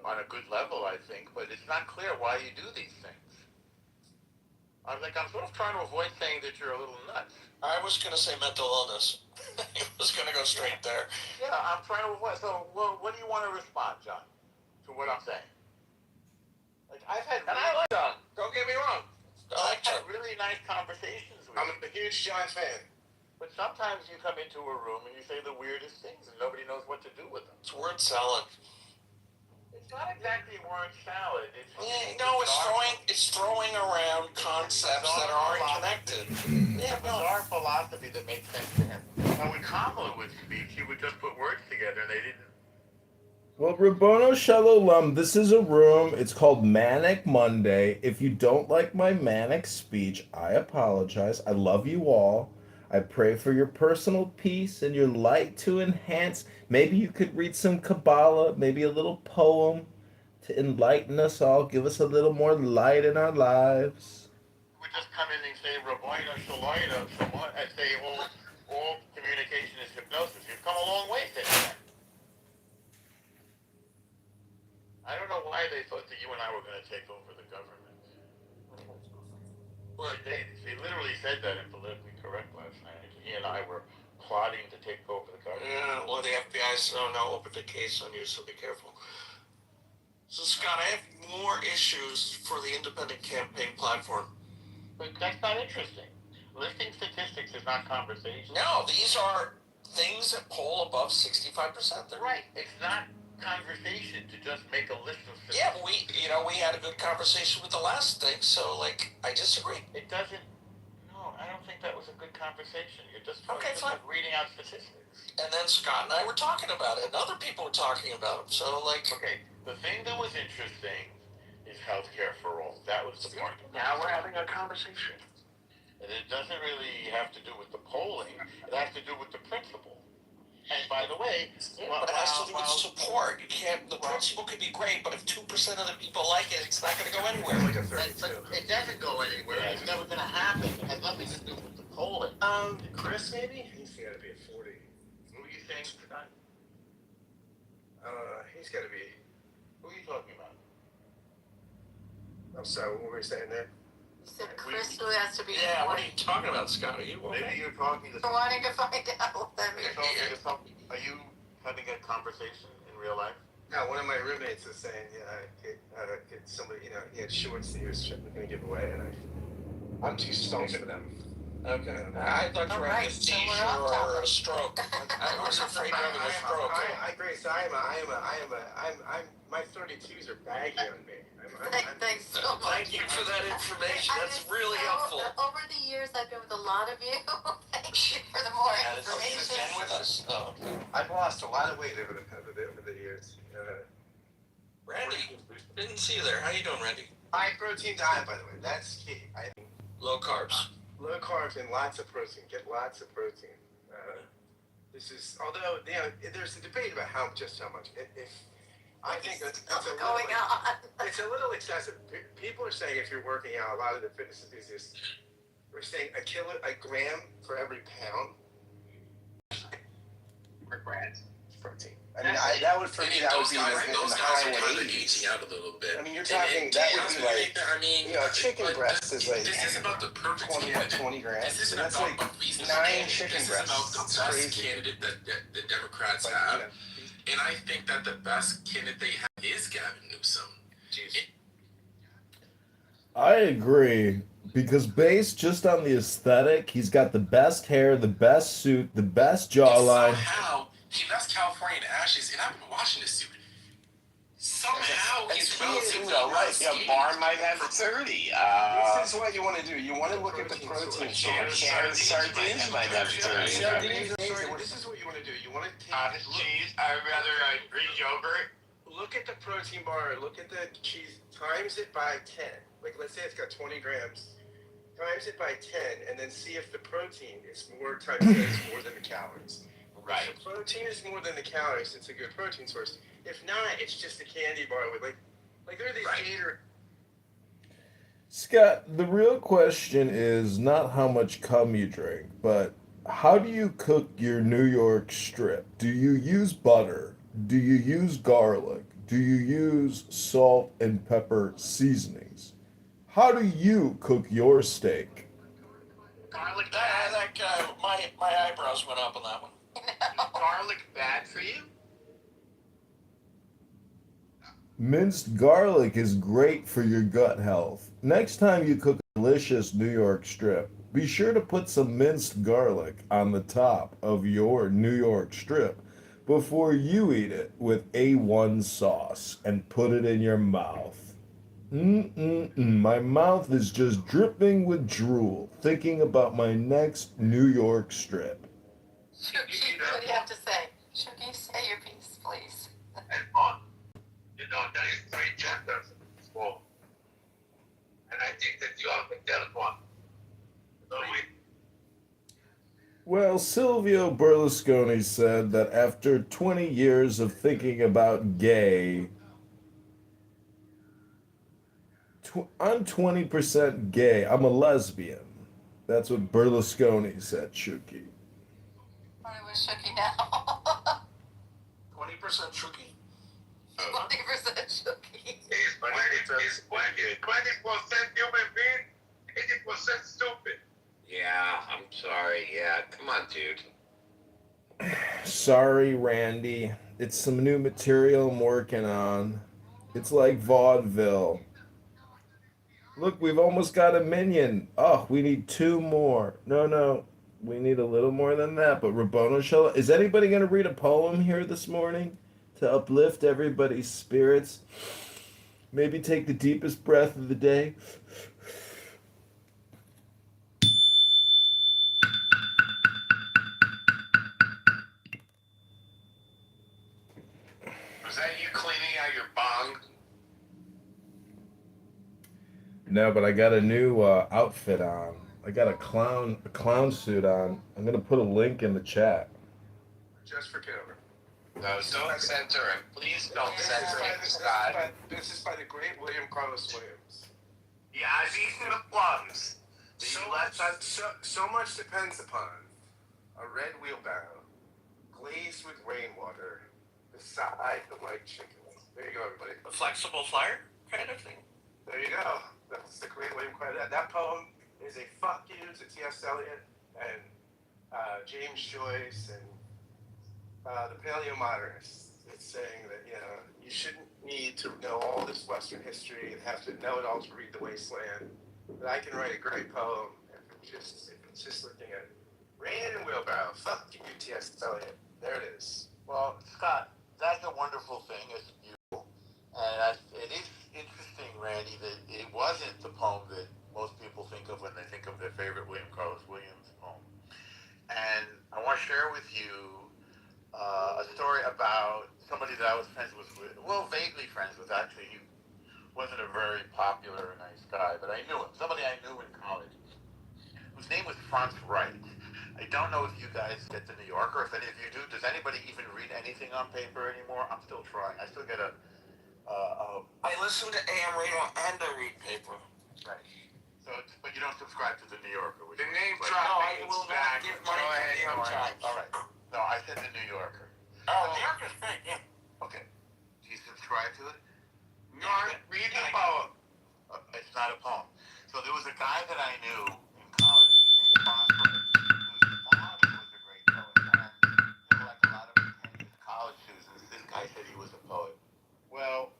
on a good level, I think, but it's not clear why you do these things. I'm sort of trying to avoid saying that you're a little nuts. I was going to say mental illness. I was going to go straight there. Yeah, I'm trying to avoid. So, what do you want to respond, John, to what I'm saying? Like, I've had. And I like John. Don't get me wrong. I've had really nice conversations with you. I'm a huge John fan. But sometimes you come into a room and you say the weirdest things and nobody knows what to do with them. It's word salad. It's not exactly word salad. It's throwing around concepts that aren't connected. Yeah, bizarre philosophy that makes sense to him. Now, when Kamala would speak, she would just put words together and they didn't. Well, Rabbono Shalom, this is a room. It's called Manic Monday. If you don't like my manic speech, I apologize. I love you all. I pray for your personal peace and your light to enhance. Maybe you could read some Kabbalah, maybe a little poem to enlighten us all, give us a little more light in our lives. We just come in and say Rabbono Shalom and say all communication is hypnosis. You've come a long way since then. I don't know why they thought that you and I were going to take over the government. Well, they literally said that in Politically Correct last night. He and I were plotting to take over the government. Yeah, well, the FBI's now opened a case on you, so be careful. So, Scott, I have more issues for the independent campaign platform. But that's not interesting. Listing statistics is not conversation. No, these are things that poll above 65%. They're right. It's not conversation to just make a list of statistics. Yeah, but we had a good conversation with the last thing, so, I disagree. It doesn't... No, I don't think that was a good conversation. You're just reading out statistics. And then Scott and I were talking about it, and other people were talking about it, so, Okay, the thing that was interesting is healthcare for all. That was the point. Now we're having a conversation. And it doesn't really have to do with the polling. It has to do with the principle. And by the way, but it has to do with support. You can't. The principle could be great, but if 2% of the people like it, it's not going to go anywhere. It doesn't go anywhere. It's never going to happen. It has nothing to do with the polling. Chris, maybe he's got to be at 40. Who are you saying, Scott? He's got to be. Who are you talking about? I'm sorry. What were we saying there? You said Chris who has to be. Yeah, what are you talking about, Scott? Are you Maybe you're talking to. Wanting to find out what that means. Are you having a conversation in real life? No, one of my roommates was saying, somebody, he had shorts that he was going to give away, and I'm too stoned for them. Okay. I thought you were having a seizure or a stroke. I was afraid you were having a stroke. Grace, my 32s are baggy on me. Thanks so much. Thank you for that information. That's really helpful. Over the years, I've been with a lot of you. Thank you for the more information. Been with us. Oh, okay. I've lost a lot of weight over the years. Randy, didn't see you there. How you doing, Randy? High protein diet, by the way. That's key. Low carbs. Low carbs and lots of protein. Get lots of protein. This is, although, you know, there's a debate about how much. If I think that's a going on. it's a little excessive. People are saying if you're working out, a lot of the fitness enthusiasts are saying a gram for every pound. Protein. I mean, that would for me, that would be in the high 180s. Out a little bit. I mean, you're talking that would be like, you know, a chicken breast is like this is about the perfect 20 grams. This isn't That's about like a reasonable 9 chicken This is breasts. about the It's best crazy. candidate that the Democrats But, have. you know, And I think that the best candidate they have is Gavin Newsom. I agree because based just on the aesthetic, he's got the best hair, the best suit, the best jawline. Somehow he left California in ashes, and I've been watching this suit. Somehow he's relatively a bar might have 30. This is what you want to do. You want to look at the protein source. Sardines might have 30. This is what you want to do. You want to take cheese. I'd rather Greek yogurt. look at the protein bar. Look at the cheese. Times it by 10. Like, let's say it's got 20 grams. Times it by 10, and then see if the protein is more times 10 is more than the calories. Right. If the protein is more than the calories, it's a good protein source. If not, it's just a candy bar with like there are these Gator. Scott, the real question is not how much cum you drink, but how do you cook your New York strip? Do you use butter? Do you use garlic? Do you use salt and pepper seasonings? How do you cook your steak? Garlic my eyebrows went up on that one. Garlic bad for you? Minced garlic is great for your gut health. Next time you cook a delicious New York strip, be sure to put some minced garlic on the top of your New York strip before you eat it with A1 sauce and put it in your mouth. My mouth is just dripping with drool thinking about my next New York strip. Shuki, what do you have to say? Shuki, say your piece, please. You know, there is 3 chapters in this book. And I think that you are the third one. So Well, Silvio Berlusconi said that after 20 years of thinking about gay, I'm 20% gay. I'm a lesbian. That's what Berlusconi said, Shuki. What are we Shuki now? 20% Chucky? 20% Shuki. 20% human being, 80% stupid. Yeah, I'm sorry. Yeah, come on, dude. Sorry, Randy. It's some new material I'm working on. It's like vaudeville. Look, we've almost got a minion. Oh, we need 2 more. No. We need a little more than that. But Rabono Shalom. Is anybody going to read a poem here this morning to uplift everybody's spirits? Maybe take the deepest breath of the day. Was that you cleaning out your bong? No, but I got a new outfit on. I got a clown suit on. I'm gonna put a link in the chat. Just for Kitover. No, don't censor him. Please don't censor him, Scott. This is by the great William Carlos Williams. Yeah, these are the plugs. So much depends upon a red wheelbarrow glazed with rainwater beside the white chickens. There you go, everybody. A flexible flyer kind of thing. There you go. That's the great William Carlos. That poem is a fuck you to T.S. Eliot and James Joyce and the paleomodernists. It's saying that, you know, you shouldn't need to know all this Western history and have to know it all to read The Wasteland. But I can write a great poem if it's just looking at rain and wheelbarrow. Fuck you, T.S. Eliot. There it is. Well, Scott, that's a wonderful thing. It's beautiful. And it is interesting, Randy, that it wasn't the poem that most people think of when they think of their favorite William Carlos Williams poem. And I want to share with you a story about somebody that I was friends with, well, vaguely friends with. Actually, he wasn't a very popular or nice guy, but I knew him. Somebody I knew in college, whose name was Franz Wright. I don't know if you guys get the New Yorker. If any of you do, does anybody even read anything on paper anymore? I'm still trying. I still get I listen to AM radio and I read paper. right. So, but you don't subscribe to the New Yorker. The name dropping. No, I will not give money to the New York Times. All right. No, I said the New Yorker. Oh, the New Yorker's great, yeah. Okay. Do you subscribe to it? No, I read the poem. It's not a poem. So there was a guy that I knew in college named Prosper, whose father was a great poet. And, like a lot of pretentious college students, this guy said he was a poet. Well,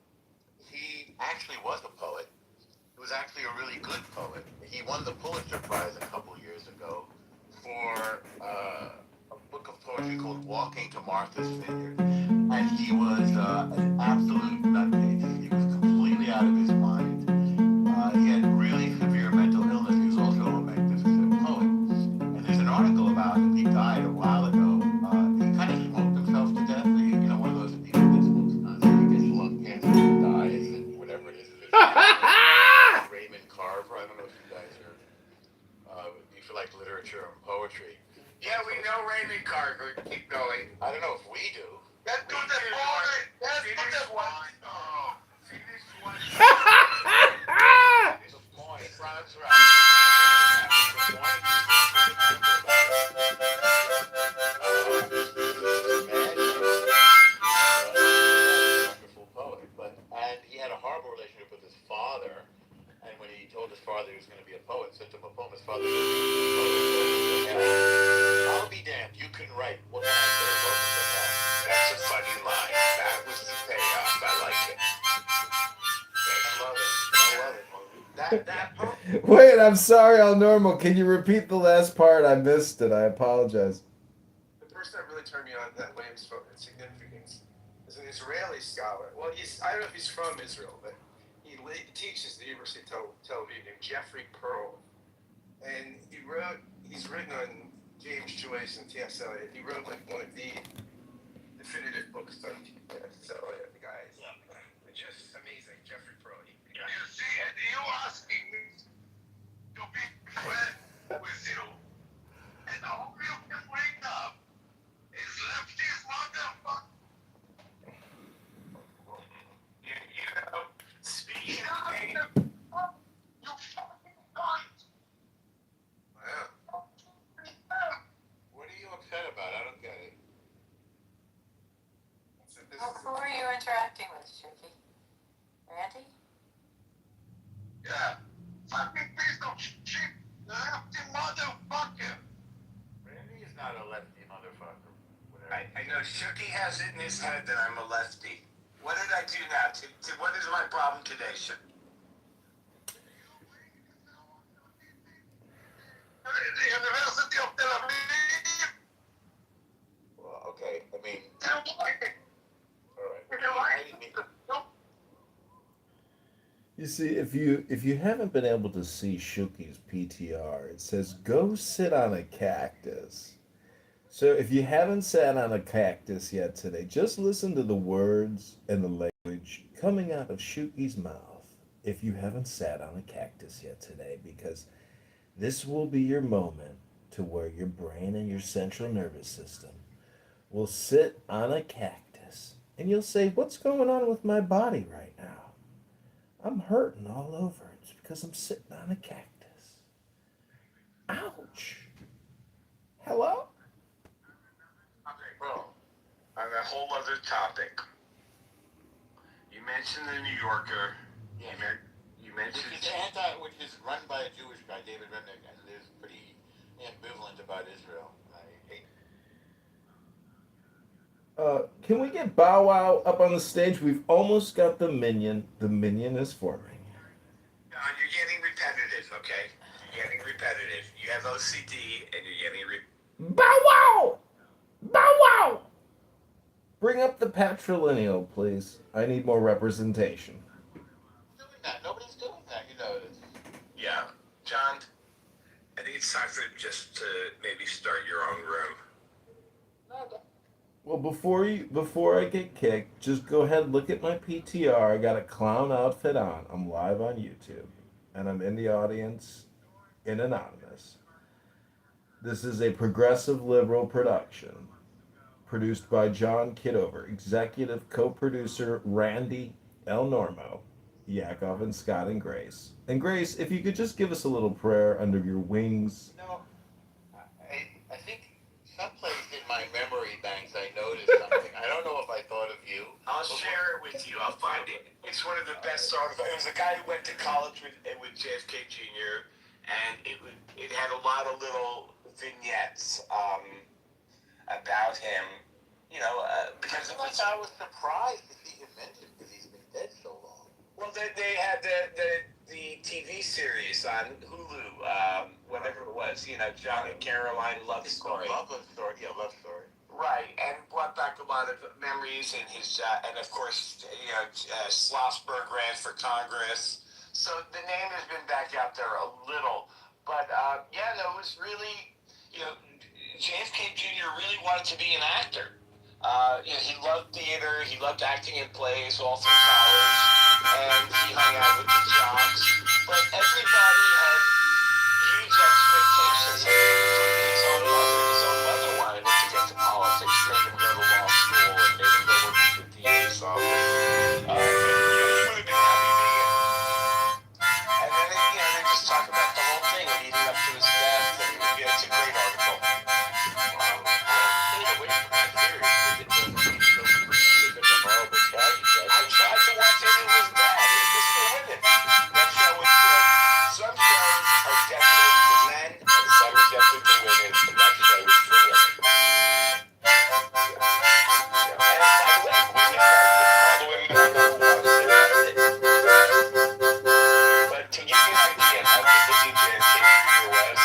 he actually was a poet. He was actually a really good poet. He won the Pulitzer Prize a couple years ago for a book of poetry called Walking to Martha's Vineyard. And he was an absolute nutcase. He was completely out of his mind. He had really severe mental illness. He was also a magnificent poet. And there's an article about him. He died a while ago. He kind of smoked himself to death. One of those people that smokes constantly, gets lung cancer and dies and whatever it is. Raymond Carver. I don't know if you guys are, if you like literature and poetry. Yeah, we know Raymond Carver. Keep going. I don't know if we do. Let's do the board. Let's do the one. Oh, finish one. The point. Ron's right. Wonderful poet, and he had a horrible relationship with his father. And when he told his father he was going to be a poet, sent him a poem. His father said, "I'll be damned. You can write. What can I say? Welcome to hell." That's a funny line. That was the payoff. I like it. I love it. That poem. Wait, I'm sorry, All Normal. Can you repeat the last part? I missed it. I apologize. The person that really turned me on to that Williams significance is an Israeli scholar. Well, I don't know if he's from Israel, but he teaches at the University of Tel Aviv, named Jeffrey Pearl. And he's written on James Joyce and T.S. Eliot. He wrote like one of the definitive books on T.S. Eliot, the guys. Yeah. Just amazing, Jeffrey Pearl. You see, and you asking me to be friends with you, and all you can bring up is lefties motherfucker. You know, speaking of you fucking cunt. Wow. What are you upset about? I don't get it. Who are you interacting with, Shuki? Randy? Yeah. Fucking piece of shit, lefty motherfucker. Randy is not a lefty motherfucker. I know Shuki has it in his head that I'm a lefty. What did I do now? What is my problem today, Shuki? The University of Tel Aviv. Well, okay. I mean, you see, if you haven't been able to see Shuki's PTR, it says go sit on a cactus. So if you haven't sat on a cactus yet today, just listen to the words and the language coming out of Shuki's mouth if you haven't sat on a cactus yet today, because this will be your moment to where your brain and your central nervous system will sit on a cactus and you'll say, what's going on with my body right now? I'm hurting all over. It's because I'm sitting on a cactus. Ouch. Hello? Okay, bro. On a whole other topic. You mentioned the New Yorker. Yeah. You mentioned... Which is run by a Jewish guy, David Remnick, and is pretty ambivalent about Israel. I hate. Can we get Bow Wow up on the stage? We've almost got the minion. The minion is forming. You're getting repetitive, okay? You're getting repetitive. You have OCD and you're getting Bow Wow! Bow Wow! Bring up the patrilineal, please. I need more representation. Doing that. Nobody's doing that. You know this. Yeah. John, I think it's time for just to maybe start your own room. Well, before I get kicked, just go ahead and look at my PTR. I got a clown outfit on. I'm live on YouTube, and I'm in the audience in anonymous. This is a progressive liberal production. Produced by John Kitover. Executive co-producer Randy El Normo. Yakov and Scott and Grace. And Grace, if you could just give us a little prayer under your wings. No, I think someplace in my memory banks I noticed something. I don't know if I thought of you. I'll share it with you. I'll find it. It's one of the best songs. It was a guy who went to college with JFK Jr. and it had a lot of little vignettes about him. You know, because it was. I was surprised to see him mentioned because he's been dead so long. Well, they had the TV series on Hulu, whatever it was. You know, John and Caroline Love Story. Love Story. Yeah, Love Story. Right, and brought back a lot of memories and his, and of course, you know, Schlossberg ran for Congress. So the name has been back out there a little, but yeah, no, it was really, you know, JFK Jr. really wanted to be an actor. You know, he loved theater, he loved acting in plays all through college, and he hung out with the jocks. But everybody had huge expectations of him. His own mother wanted him to get to politics, made him go to law school, and made him go work at the theater's office. But, you know, he would have been happy being in. And then, you know, they just talk about the whole thing leading up to his death, and you know, it's a great article. Stayed away from that series because it doesn't seem so creepy. It's a horrible tragedy. I tried to watch it, it was bad. It was still with it. That show was good. Some shows are definitely for men, and some are definitely for women, and that show was for women. And by the way, women liked it. All the women I know watched it, loved it. But to give you an idea of how people do JFK was,